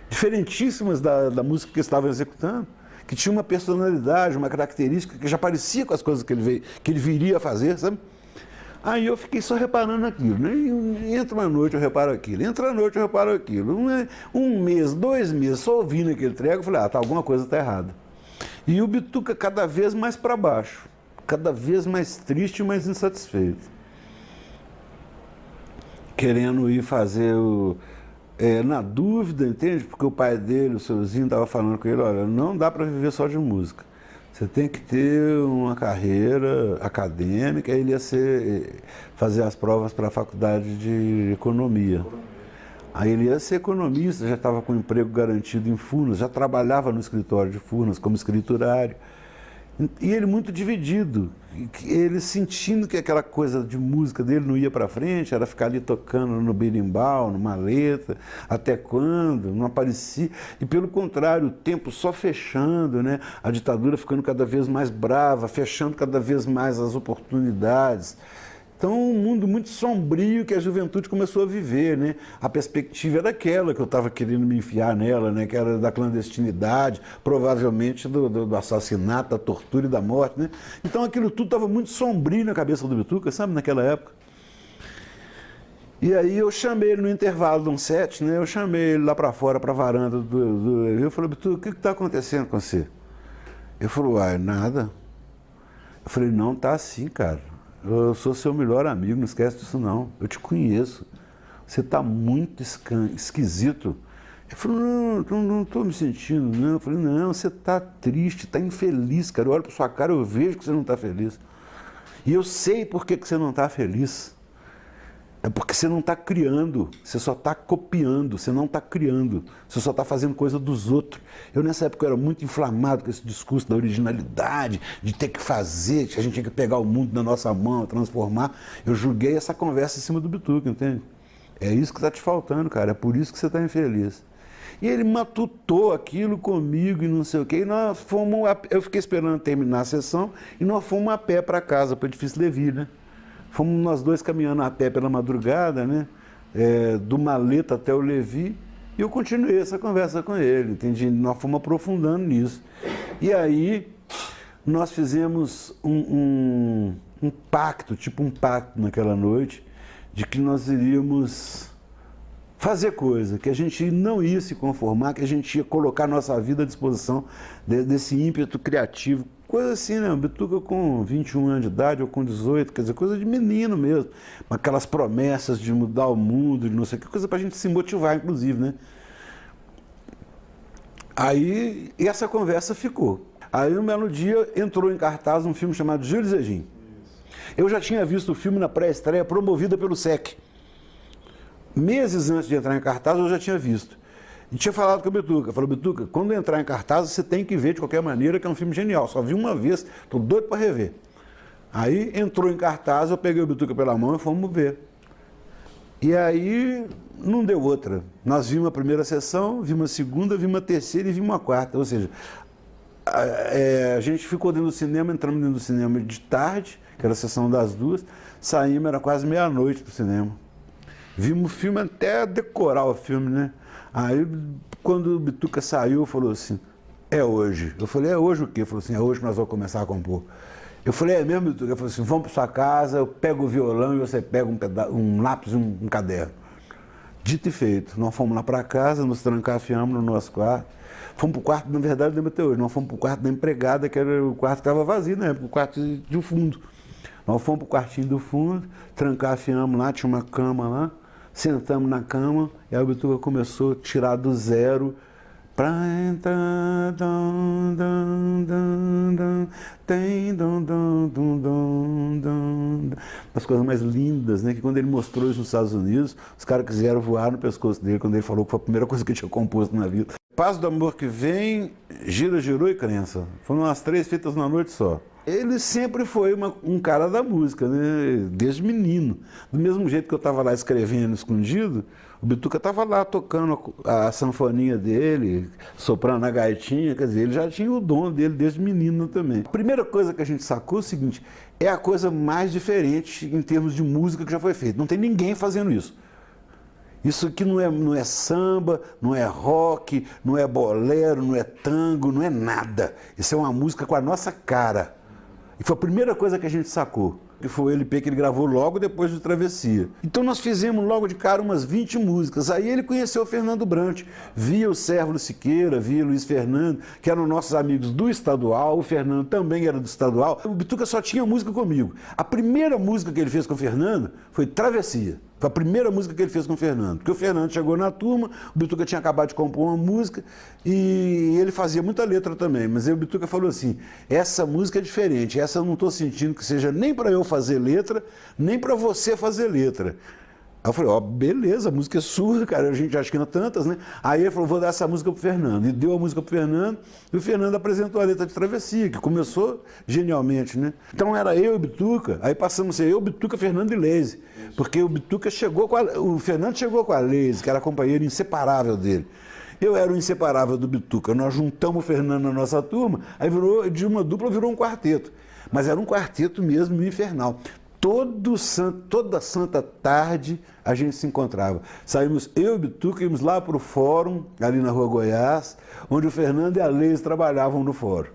diferentíssimas da música que estava executando, que tinha uma personalidade, uma característica que já parecia com as coisas que ele viria a fazer, sabe? Aí eu fiquei só reparando aquilo, né? Entra uma noite eu reparo aquilo, entra a noite eu reparo aquilo. Um mês, 2 meses, só ouvindo aquele treco, eu falei, alguma coisa está errada. E o Bituca cada vez mais para baixo, cada vez mais triste e mais insatisfeito. Querendo ir fazer na dúvida, entende? Porque o pai dele, o seuzinho, estava falando com ele, olha, não dá para viver só de música. Você tem que ter uma carreira acadêmica. Ele ia fazer as provas para a faculdade de economia. Aí ele ia ser economista, já estava com emprego garantido em Furnas, já trabalhava no escritório de Furnas como escriturário. E ele muito dividido, ele sentindo que aquela coisa de música dele não ia para frente, era ficar ali tocando no berimbau, no maleta, até quando, não aparecia. E pelo contrário, o tempo só fechando, né? A ditadura ficando cada vez mais brava, fechando cada vez mais as oportunidades. Então, um mundo muito sombrio que a juventude começou a viver, né? A perspectiva era aquela que eu estava querendo me enfiar nela, né? Que era da clandestinidade, provavelmente do assassinato, da tortura e da morte, né? Então, aquilo tudo estava muito sombrio na cabeça do Bituca, sabe, naquela época. E aí eu chamei ele no intervalo de um set, né? Eu chamei ele lá para fora, para a varanda eu falei, Bituca, o que está acontecendo com você? Ele falou, nada. Eu falei, não, tá assim, cara. Eu sou seu melhor amigo, não esquece disso não. Eu te conheço. Você está muito esquisito. Ele falou, não estou me sentindo, não. Eu falei, não, você está triste, está infeliz, cara. Eu olho para sua cara, eu vejo que você não está feliz. E eu sei por que você não está feliz. É porque você não está criando, você só está copiando, você não está criando, você só está fazendo coisa dos outros. Eu nessa época eu era muito inflamado com esse discurso da originalidade, de ter que fazer, que a gente tinha que pegar o mundo na nossa mão, transformar. Eu julguei essa conversa em cima do Bituca, entende? É isso que está te faltando, cara, é por isso que você está infeliz. E ele matutou aquilo comigo e não sei o quê, e nós fomos, eu fiquei esperando terminar a sessão, e nós fomos a pé para casa, para o edifício Levi, né? Fomos nós dois caminhando a pé pela madrugada, né? Do Maleta até o Levi, e eu continuei essa conversa com ele, entendi? Nós fomos aprofundando nisso. E aí nós fizemos um pacto, tipo um pacto naquela noite, de que nós iríamos fazer coisa, que a gente não ia se conformar, que a gente ia colocar nossa vida à disposição desse ímpeto criativo. Coisa assim, né? O Bituca com 21 anos de idade ou com 18, quer dizer, coisa de menino mesmo. Aquelas promessas de mudar o mundo, de não sei o que, coisa pra gente se motivar, inclusive, né? Aí, essa conversa ficou. Aí, um belo dia, entrou em cartaz um filme chamado Gil e Zequim. Eu já tinha visto o filme na pré-estreia, promovida pelo SEC. Meses antes de entrar em cartaz, eu já tinha visto. E tinha falado com o Bituca, falou, Bituca, quando entrar em cartaz, você tem que ver de qualquer maneira, que é um filme genial. Só vi uma vez, tô doido para rever. Aí entrou em cartaz, eu peguei o Bituca pela mão e fomos ver. E aí não deu outra. Nós vimos a primeira sessão, vimos a segunda, vimos a terceira e vimos a quarta. Ou seja, a gente ficou dentro do cinema, entramos dentro do cinema de tarde, que era a sessão das 2, saímos, era quase meia-noite do cinema. Vimos o filme até decorar o filme, né? Aí, quando o Bituca saiu, falou assim, é hoje. Eu falei, é hoje o quê? Ele falou assim, é hoje que nós vamos começar a compor. Eu falei, é mesmo, Bituca? Ele falou assim, vamos para sua casa, eu pego o violão e você pega um lápis e um caderno. Dito e feito, nós fomos lá para casa, nos trancafiamos no nosso quarto. Fomos para o quarto, na verdade, lembro até hoje, nós fomos para o quarto da empregada, que era o quarto que estava vazio na época, o quarto do fundo. Nós fomos para o quartinho do fundo, trancafiamos lá, tinha uma cama lá. Sentamos na cama e a Bituca começou a tirar do zero pra entrar, as coisas mais lindas, né? Que quando ele mostrou isso nos Estados Unidos, os caras quiseram voar no pescoço dele quando ele falou que foi a primeira coisa que ele tinha composto na vida. Paz do Amor que Vem, Gira, Girou e Crença. Foram umas 3 feitas numa noite só. Ele sempre foi um cara da música, né? Desde menino. Do mesmo jeito que eu estava lá escrevendo escondido, o Bituca estava lá tocando a sanfoninha dele, soprando a gaitinha, quer dizer, ele já tinha o dom dele desde menino também. A primeira coisa que a gente sacou é o seguinte, é a coisa mais diferente em termos de música que já foi feita. Não tem ninguém fazendo isso. Isso aqui não é samba, não é rock, não é bolero, não é tango, não é nada. Isso é uma música com a nossa cara. E foi a primeira coisa que a gente sacou, que foi o LP que ele gravou logo depois do Travessia. Então nós fizemos logo de cara umas 20 músicas. Aí ele conheceu o Fernando Brant, via o Sérvulo Siqueira, via o Luiz Fernando, que eram nossos amigos do Estadual, o Fernando também era do Estadual. O Bituca só tinha música comigo. A primeira música que ele fez com o Fernando foi Travessia. Foi a primeira música que ele fez com o Fernando. Porque o Fernando chegou na turma, o Bituca tinha acabado de compor uma música e ele fazia muita letra também. Mas aí o Bituca falou assim, essa música é diferente, essa eu não estou sentindo que seja nem para eu fazer letra, nem para você fazer letra. Aí eu falei, ó, beleza, a música é sua, cara, a gente já tinha tantas, né? Aí ele falou, vou dar essa música pro Fernando. E deu a música pro Fernando, e o Fernando apresentou a letra de Travessia, que começou genialmente, né? Então era eu e o Bituca, aí passamos a ser eu, Bituca, Fernando e Leise. Porque o Bituca chegou com o Fernando chegou com a Leise, que era a companheira inseparável dele. Eu era o inseparável do Bituca. Nós juntamos o Fernando na nossa turma, aí virou, de uma dupla virou um quarteto. Mas era um quarteto mesmo infernal. Toda santa tarde a gente se encontrava. Saímos, eu e o Bituca, íamos lá para o fórum, ali na Rua Goiás, onde o Fernando e a Leise trabalhavam no fórum.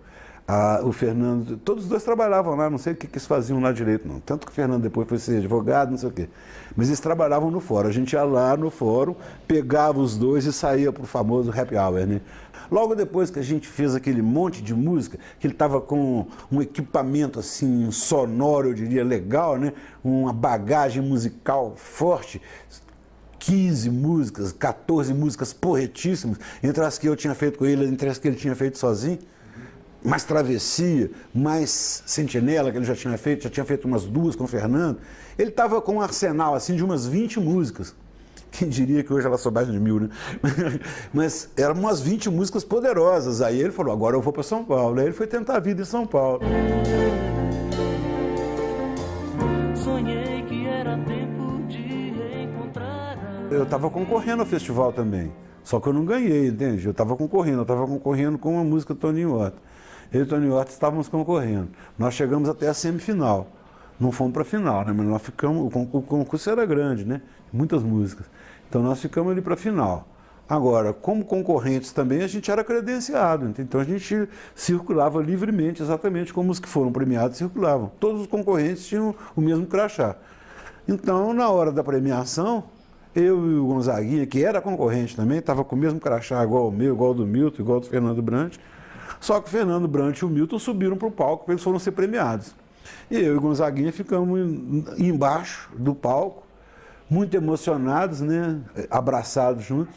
O Fernando, todos os dois trabalhavam lá, não sei o que eles faziam lá direito, não. Tanto que o Fernando depois foi ser advogado, não sei o quê. Mas eles trabalhavam no fórum. A gente ia lá no fórum, pegava os dois e saía para o famoso happy hour, né? Logo depois que a gente fez aquele monte de música, que ele estava com um equipamento assim, sonoro, eu diria, legal, né? Uma bagagem musical forte, 15 músicas, 14 músicas porretíssimas, entre as que eu tinha feito com ele, entre as que ele tinha feito sozinho. mais Travessia, mais Sentinela, que ele já tinha feito umas 2 com o Fernando. Ele estava com um arsenal assim, de umas 20 músicas. Quem diria que hoje ela só mais de 1000, né? Mas eram umas 20 músicas poderosas. Aí ele falou, agora eu vou para São Paulo. Aí ele foi tentar a vida em São Paulo. Sonhei que era tempo de reencontrar. Eu estava concorrendo ao festival também. Só que eu não ganhei, entende? Eu estava concorrendo com a música Toninho Horta. Eu e o Toninho Horta estávamos concorrendo. Nós chegamos até a semifinal. Não fomos para a final, né? Mas nós ficamos. O concurso era grande, né? Muitas músicas. Então nós ficamos ali para a final. Agora, como concorrentes também, a gente era credenciado. Então a gente circulava livremente, exatamente como os que foram premiados circulavam. Todos os concorrentes tinham o mesmo crachá. Então, na hora da premiação, eu e o Gonzaguinha, que era concorrente também, estava com o mesmo crachá igual ao meu, igual ao do Milton, igual ao do Fernando Brant. Só que o Fernando Brant e o Milton subiram para o palco, porque eles foram ser premiados. E eu e o Gonzaguinha ficamos embaixo do palco, muito emocionados, né? Abraçados juntos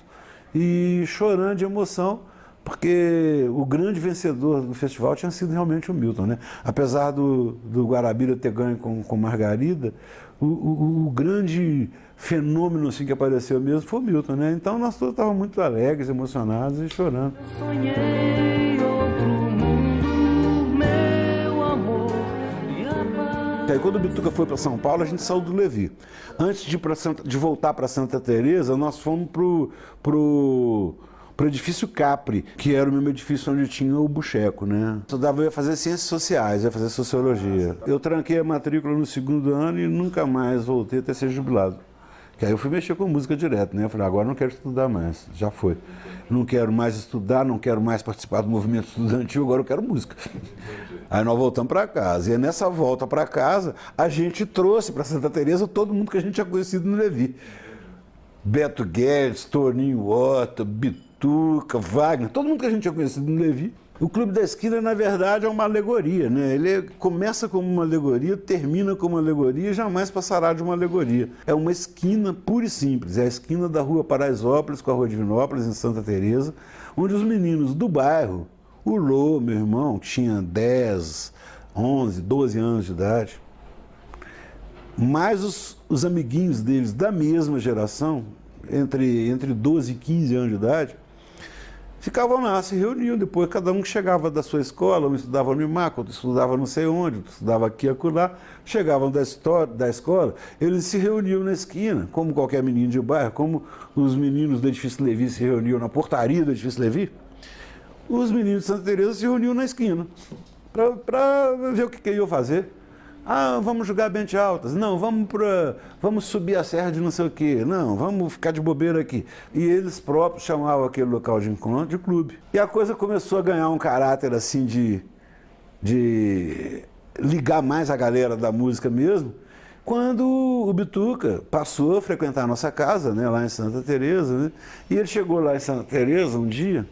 e chorando de emoção, porque o grande vencedor do festival tinha sido realmente o Milton, né? Apesar do Guarabira ter ganho com Margarida, o grande fenômeno assim, que apareceu mesmo foi o Milton, né? Então nós todos estávamos muito alegres, emocionados e chorando. Sonhei outro mundo, meu amor, e a paz. Aí, quando o Bituca foi para São Paulo, a gente saiu do Levi. Antes de voltar para Santa Teresa, nós fomos pro edifício Capri, que era o mesmo edifício onde tinha o Bucheco, né? Eu ia fazer ciências sociais, ia fazer sociologia. Eu tranquei a matrícula no 2º ano e nunca mais voltei até ser jubilado. Que aí eu fui mexer com música direto, né? Eu falei, agora não quero estudar mais, já foi. Não quero mais estudar, não quero mais participar do movimento estudantil, agora eu quero música. Aí nós voltamos para casa. E nessa volta para casa, a gente trouxe para Santa Teresa todo mundo que a gente tinha conhecido no Levi. Beto Guedes, Toninho Horta, Bituca, Wagner, todo mundo que a gente tinha conhecido no Levi. O Clube da Esquina, na verdade, é uma alegoria, né? Ele começa como uma alegoria, termina como uma alegoria e jamais passará de uma alegoria. É uma esquina pura e simples, é a esquina da Rua Paraisópolis com a Rua Divinópolis, em Santa Teresa, onde os meninos do bairro, o Lô, meu irmão, tinha 10, 11, 12 anos de idade, mais os amiguinhos deles da mesma geração, entre 12 e 15 anos de idade, ficavam lá, se reuniam depois, cada um que chegava da sua escola, um estudava no IMAC, outro estudava não sei onde, outro estudava aqui e acolá, chegavam da escola, eles se reuniam na esquina, como qualquer menino de bairro, como os meninos do edifício Levi se reuniam na portaria do edifício Levi, os meninos de Santa Teresa se reuniam na esquina, para ver o que iam fazer. Ah, vamos jogar bente altas. Não, vamos subir a serra de não sei o quê. Não, vamos ficar de bobeira aqui. E eles próprios chamavam aquele local de encontro de clube. E a coisa começou a ganhar um caráter assim de ligar mais a galera da música mesmo, quando o Bituca passou a frequentar a nossa casa, né, lá em Santa Teresa, né? E ele chegou lá em Santa Teresa um dia,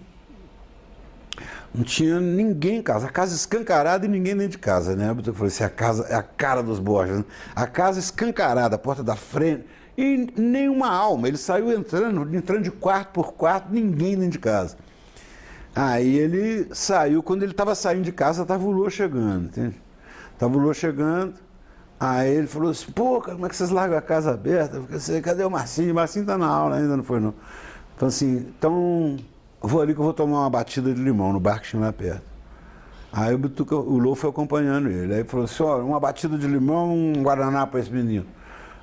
não tinha ninguém em casa, a casa escancarada e ninguém dentro de casa, né? Eu falei assim, a casa é a cara dos Borges, né? A casa escancarada, a porta da frente, e nenhuma alma. Ele saiu entrando de quarto por quarto, ninguém dentro de casa. Aí ele saiu, quando ele estava saindo de casa, estava o Lô chegando, entende? Estava o Lô chegando, aí ele falou assim, pô, como é que vocês largam a casa aberta? Porque, cadê o Marcinho? O Marcinho está na aula ainda, não foi não. Então assim, vou ali que eu vou tomar uma batida de limão no bar que tinha lá perto. Aí o Lô foi acompanhando ele. Aí ele falou assim, ó, uma batida de limão, um guaraná para esse menino.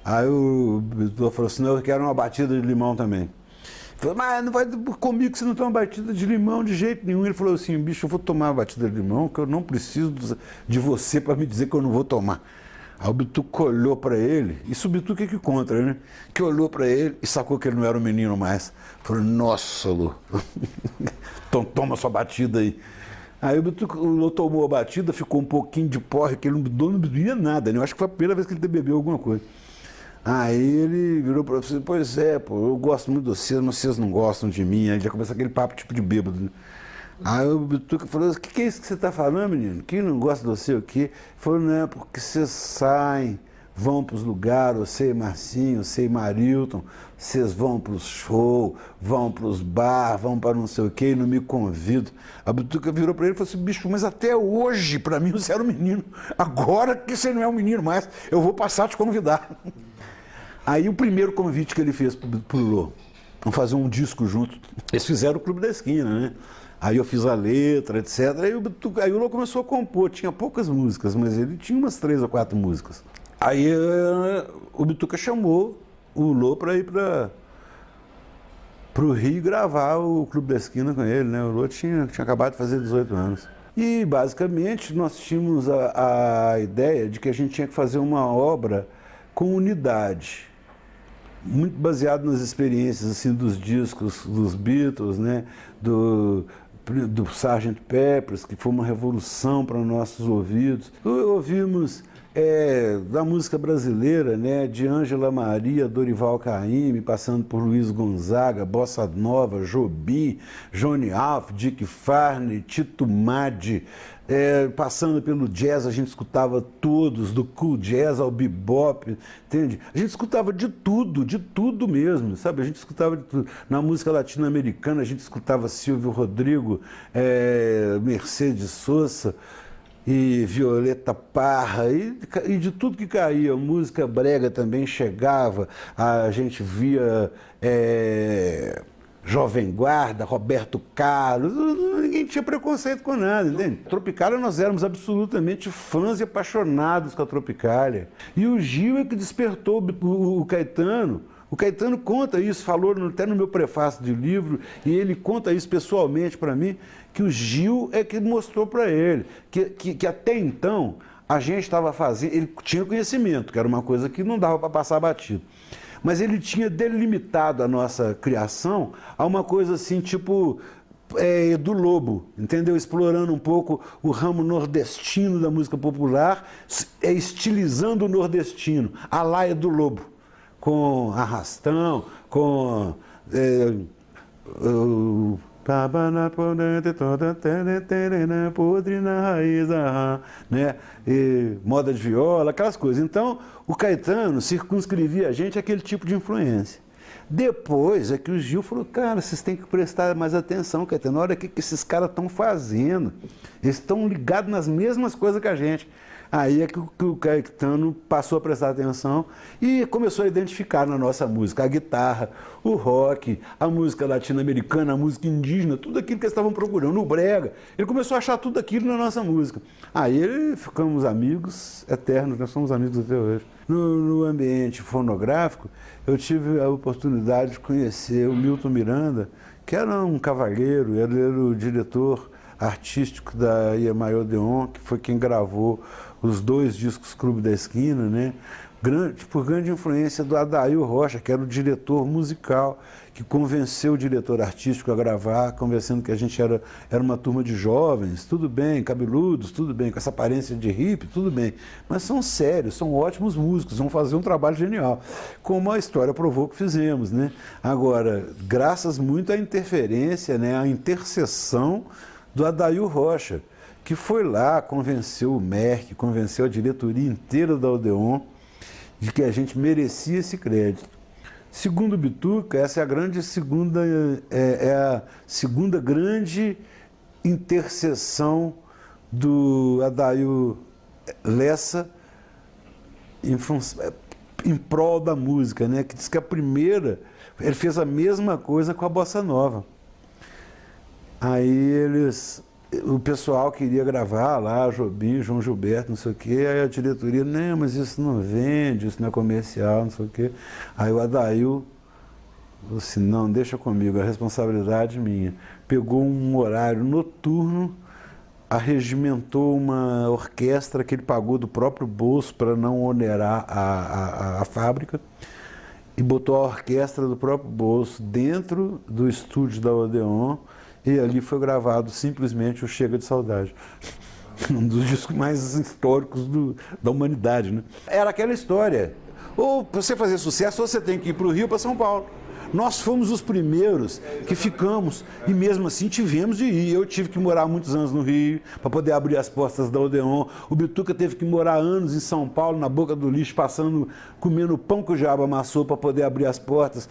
Aí o Bituca falou assim, não, eu quero uma batida de limão também. Ele falou, mas não vai comigo que você não toma batida de limão de jeito nenhum. Ele falou assim, bicho, eu vou tomar uma batida de limão, que eu não preciso de você para me dizer que eu não vou tomar. Aí o Bituca olhou para ele, isso o Bituca que conta, né? Que olhou para ele e sacou que ele não era um menino mais. Falou, nossa, Lô, então toma sua batida aí. Aí o Lô tomou a batida, ficou um pouquinho de porre, que ele não bebia nada, né? Eu acho que foi a primeira vez que ele bebeu alguma coisa. Aí ele virou para você, pois é, pô, eu gosto muito de vocês, mas vocês não gostam de mim. Aí já começa aquele papo tipo de bêbado, né? Aí o Bituca falou, o que é isso que você está falando, menino? Quem não gosta de você, o quê? Ele falou, não, porque vocês saem, vão para os lugares, você e Marcinho, você e Marilton, vocês vão para os shows, vão para os bar, vão para não sei o quê, e não me convidam. A Bituca virou para ele e falou assim, bicho, mas até hoje, para mim, você era um menino. Agora que você não é um menino mais, eu vou passar a te convidar. Aí o primeiro convite que ele fez para o Lô, vamos fazer um disco junto. Eles fizeram o Clube da Esquina, né? Aí eu fiz a letra, etc. Aí o Lô começou a compor, tinha poucas músicas, mas ele tinha umas 3 ou 4 músicas. Aí o Bituca chamou o Lô para ir para o Rio gravar o Clube da Esquina com ele, né? O Lô tinha acabado de fazer 18 anos. E basicamente nós tínhamos a ideia de que a gente tinha que fazer uma obra com unidade, muito baseado nas experiências assim, dos discos dos Beatles, né? do Sgt. Peppers, que foi uma revolução para nossos ouvidos. Ouvimos da música brasileira, né? De Ângela Maria, Dorival Caymmi, passando por Luiz Gonzaga, Bossa Nova, Jobim, Johnny Alf, Dick Farney, Tito Maddi, passando pelo jazz, a gente escutava todos, do cool jazz ao bebop, entende? A gente escutava de tudo mesmo, sabe? A gente escutava de tudo. Na música latino-americana, a gente escutava Silvio Rodrigo, Mercedes Sosa e Violeta Parra, e de tudo que caía. Música brega também chegava, a gente via Jovem Guarda, Roberto Carlos, ninguém tinha preconceito com nada, entende? Tropicália, nós éramos absolutamente fãs e apaixonados com a Tropicália. E o Gil é que despertou o Caetano. O Caetano conta isso, falou até no meu prefácio de livro, e ele conta isso pessoalmente para mim, que o Gil é que mostrou para ele, que até então a gente estava fazendo, ele tinha conhecimento, que era uma coisa que não dava para passar batido. Mas ele tinha delimitado a nossa criação a uma coisa assim, tipo do Lobo, entendeu? Explorando um pouco o ramo nordestino da música popular, estilizando o nordestino, a laia do Lobo, com arrastão, com podre na raiz, né? E moda de viola, aquelas coisas. Então, o Caetano circunscrevia a gente àquele tipo de influência. Depois é que o Gil falou, cara, vocês têm que prestar mais atenção, Caetano, olha o que esses caras estão fazendo. Eles estão ligados nas mesmas coisas que a gente. Aí é que o Caetano passou a prestar atenção e começou a identificar na nossa música a guitarra, o rock, a música latino-americana, a música indígena, tudo aquilo que eles estavam procurando, o brega. Ele começou a achar tudo aquilo na nossa música. Aí ficamos amigos eternos, nós somos amigos até hoje. No ambiente fonográfico, eu tive a oportunidade de conhecer o Milton Miranda, que era um cavalheiro, ele era o diretor artístico da EMI Odeon, que foi quem gravou os 2 discos Clube da Esquina, né? Por grande influência do Adail Rocha, que era o diretor musical, que convenceu o diretor artístico a gravar, convencendo que a gente era uma turma de jovens, tudo bem, cabeludos, tudo bem, com essa aparência de hippie, tudo bem, mas são sérios, são ótimos músicos, vão fazer um trabalho genial, como a história provou que fizemos, né? Agora, graças muito à interferência, né, à intercessão do Adail Rocha, que foi lá, convenceu o Merck, convenceu a diretoria inteira da Odeon de que a gente merecia esse crédito. Segundo o Bituca, essa é a segunda grande intercessão do Adail Lessa em prol da música, né? Que diz que a primeira, ele fez a mesma coisa com a Bossa Nova. Aí o pessoal queria gravar lá, Jobim, João Gilberto, não sei o quê, aí a diretoria, não, mas isso não vende, isso não é comercial, não sei o quê. Aí o Adail falou assim, não, deixa comigo, a responsabilidade minha. Pegou um horário noturno, arregimentou uma orquestra que ele pagou do próprio bolso para não onerar a fábrica, e botou a orquestra do próprio bolso dentro do estúdio da Odeon, e ali foi gravado simplesmente o Chega de Saudade. Um dos discos mais históricos da humanidade, né? Era aquela história. Ou para você fazer sucesso, ou você tem que ir para o Rio ou para São Paulo. Nós fomos os primeiros que ficamos e mesmo assim tivemos de ir. Eu tive que morar muitos anos no Rio para poder abrir as portas da Odeon. O Bituca teve que morar anos em São Paulo, na boca do lixo, comendo pão que o diabo amassou para poder abrir as portas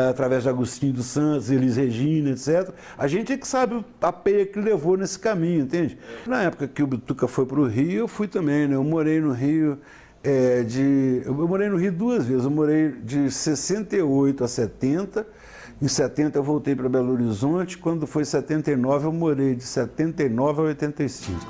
através de Agostinho dos Santos, Elis Regina, etc. A gente é que sabe a peia que levou nesse caminho, entende? Na época que o Bituca foi para o Rio, eu fui também, né? Eu morei no Rio... Eu morei no Rio 2 vezes, eu morei de 68 a 70, em 70 eu voltei para Belo Horizonte, quando foi 79 eu morei de 79 a 85.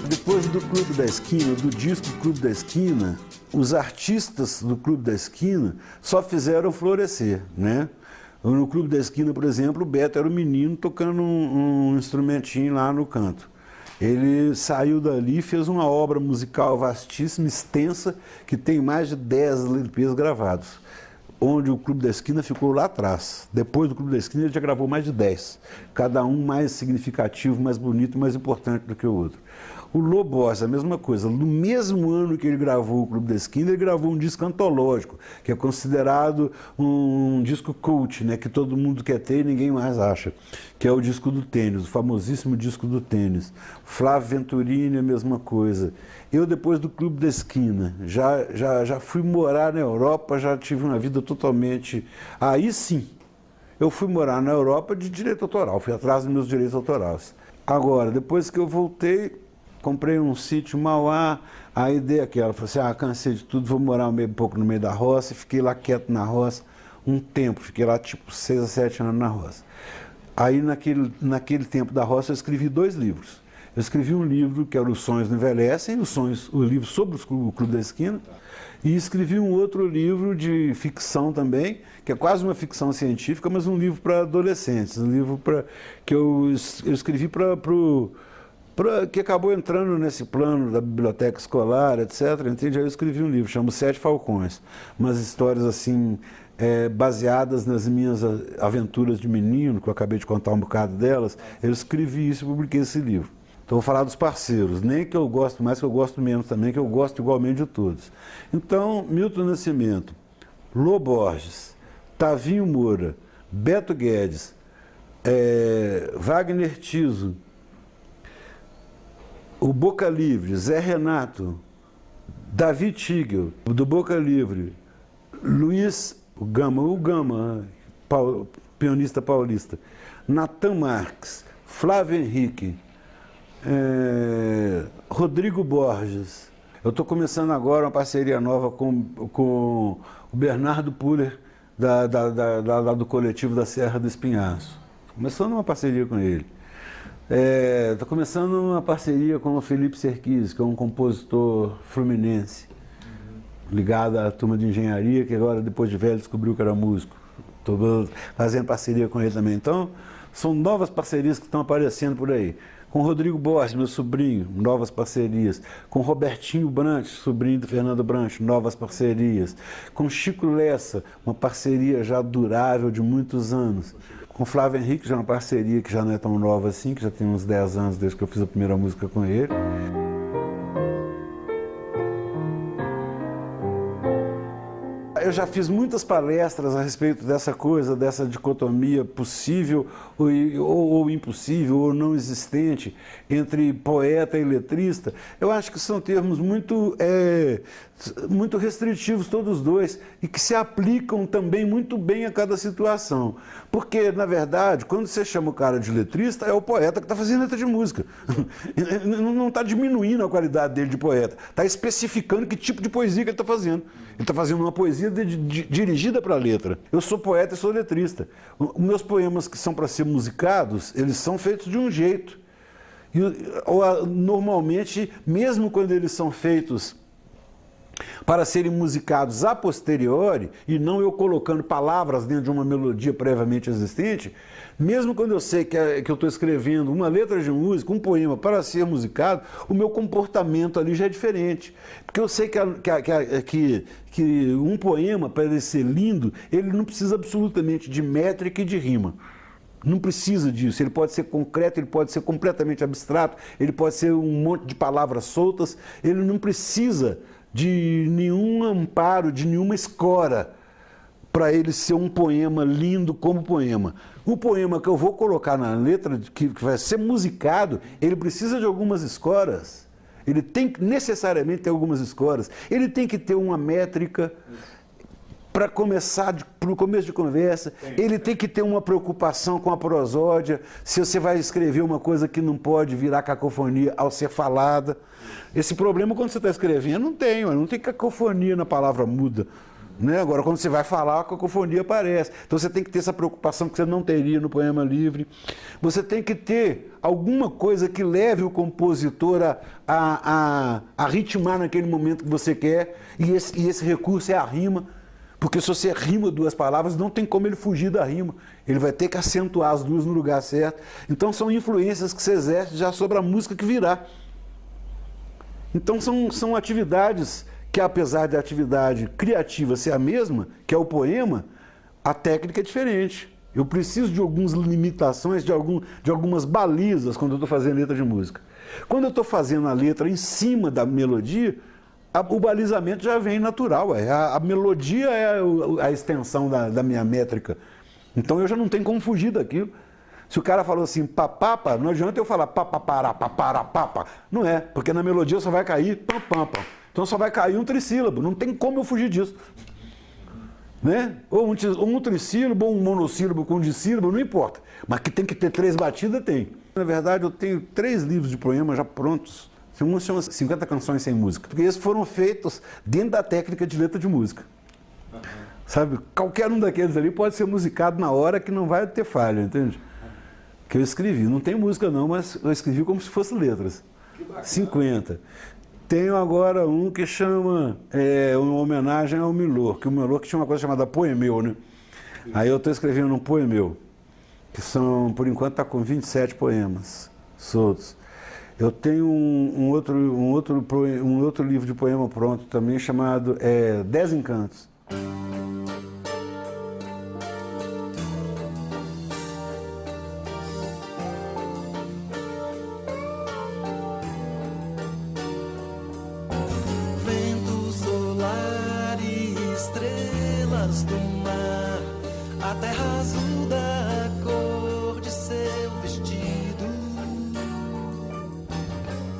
Depois do Clube da Esquina, do disco Clube da Esquina, os artistas do Clube da Esquina só fizeram florescer, né? No Clube da Esquina, por exemplo, o Beto era um menino tocando um instrumentinho lá no canto. Ele saiu dali e fez uma obra musical vastíssima, extensa, que tem mais de 10 LPs gravados, onde o Clube da Esquina ficou lá atrás. Depois do Clube da Esquina ele já gravou mais de 10, cada um mais significativo, mais bonito, mais importante do que o outro. O Lô Borges, a mesma coisa. No mesmo ano que ele gravou o Clube da Esquina, ele gravou um disco antológico, que é considerado um disco cult, né, que todo mundo quer ter e ninguém mais acha, que é o disco do tênis, o famosíssimo disco do tênis. Flávio Venturini, a mesma coisa. Eu, depois do Clube da Esquina, já fui morar na Europa, já tive uma vida totalmente... Aí sim, eu fui morar na Europa de direito autoral, fui atrás dos meus direitos autorais. Agora, depois que eu voltei, comprei um sítio em Mauá, a ideia é aquela, falei assim, cansei de tudo, vou morar um pouco no meio da roça, e fiquei lá quieto na roça um tempo, fiquei lá tipo 6 a 7 anos na roça. Aí naquele tempo da roça eu escrevi 2 livros. Eu escrevi um livro que era Os Sonhos Não Envelhecem, o livro sobre o Clube da Esquina, e escrevi um outro livro de ficção também, que é quase uma ficção científica, mas um livro para adolescentes, um livro que eu escrevi que acabou entrando nesse plano da biblioteca escolar, etc. Entende? Aí eu escrevi um livro, chama Os Sete Falcões, umas histórias assim, baseadas nas minhas aventuras de menino, que eu acabei de contar um bocado delas. Eu escrevi isso e publiquei esse livro. Então, vou falar dos parceiros, nem que eu gosto mais, que eu gosto menos também, que eu gosto igualmente de todos. Então, Milton Nascimento, Lô Borges, Tavinho Moura, Beto Guedes, Wagner Tiso, o Boca Livre, Zé Renato, Davi Tigel, do Boca Livre, Luiz Gama, pianista paulista, Natan Marques, Flávio Henrique, Rodrigo Borges. Eu estou começando agora uma parceria nova com o Bernardo Puller, do coletivo da Serra do Espinhaço. Começando uma parceria com ele. Estou começando uma parceria com o Felipe Serquis, que é um compositor fluminense, ligado à turma de engenharia, que agora, depois de velho, descobriu que era músico. Estou fazendo parceria com ele também. Então, são novas parcerias que estão aparecendo por aí. Com o Rodrigo Borges, meu sobrinho, novas parcerias. Com o Robertinho Brant, sobrinho do Fernando Brant, novas parcerias. Com Chico Lessa, uma parceria já durável de muitos anos. Com Flávio Henrique, já uma parceria que já não é tão nova assim, que já tem uns 10 anos desde que eu fiz a primeira música com ele. Eu já fiz muitas palestras a respeito dessa coisa, dessa dicotomia possível ou impossível ou não existente entre poeta e letrista. Eu acho que são termos muito restritivos todos dois e que se aplicam também muito bem a cada situação. Porque, na verdade, quando você chama o cara de letrista, é o poeta que está fazendo letra de música. Não está diminuindo a qualidade dele de poeta, está especificando que tipo de poesia que ele está fazendo. Ele está fazendo uma poesia dirigida para a letra. Eu sou poeta e sou letrista. Os meus poemas que são para ser musicados, eles são feitos de um jeito. Normalmente, mesmo quando eles são feitos para serem musicados a posteriori, e não eu colocando palavras dentro de uma melodia previamente existente, mesmo quando eu sei que eu estou escrevendo uma letra de música, um poema para ser musicado, o meu comportamento ali já é diferente. Porque eu sei que um poema, para ele ser lindo, ele não precisa absolutamente de métrica e de rima. Não precisa disso, ele pode ser concreto, ele pode ser completamente abstrato, ele pode ser um monte de palavras soltas, ele não precisa de nenhum amparo, de nenhuma escora para ele ser um poema lindo como poema. O poema que eu vou colocar na letra, que vai ser musicado, ele precisa de algumas escoras. Ele tem que necessariamente ter algumas escoras. Ele tem que ter uma métrica para começar, para o começo de conversa. Ele tem que ter uma preocupação com a prosódia. Se você vai escrever uma coisa que não pode virar cacofonia ao ser falada. Esse problema, quando você está escrevendo, não tem cacofonia na palavra muda. Né? Agora, quando você vai falar, a cacofonia aparece. Então, você tem que ter essa preocupação que você não teria no poema livre. Você tem que ter alguma coisa que leve o compositor a ritmar naquele momento que você quer. E esse recurso é a rima. Porque se você rima duas palavras, não tem como ele fugir da rima. Ele vai ter que acentuar as duas no lugar certo. Então, são influências que você exerce já sobre a música que virá. Então, são atividades que, apesar da atividade criativa ser a mesma, que é o poema, a técnica é diferente. Eu preciso de algumas limitações, de algumas balizas quando eu estou fazendo letra de música. Quando eu estou fazendo a letra em cima da melodia, o balizamento já vem natural. A melodia é a extensão da minha métrica. Então eu já não tenho como fugir daquilo. Se o cara falou assim, papapa, não adianta eu falar papapara, papara, papa. Não é, porque na melodia só vai cair pam, pam, pam. Então só vai cair um trissílabo, não tem como eu fugir disso. Né? Ou um trissílabo, ou um monossílabo com um dissílabo, não importa. Mas que tem que ter 3 batidas, tem. Na verdade, eu tenho 3 livros de poemas já prontos. Um chama 50 canções sem música. Porque esses foram feitos dentro da técnica de letra de música. Sabe? Qualquer um daqueles ali pode ser musicado na hora que não vai ter falha, entende? Que eu escrevi. Não tem música não, mas eu escrevi como se fosse letras. 50. Tenho agora um que chama, uma homenagem ao Milor, que o Milor que tinha uma coisa chamada Poemeu, né? Aí eu estou escrevendo um Poemeu, que são, por enquanto, está com 27 poemas soltos. Eu tenho um outro livro de poema pronto também, chamado 10 Encantos. Do mar, a terra azul da cor de seu vestido,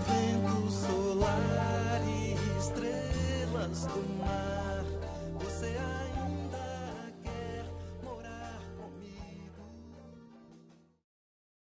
vento solar e estrelas do mar.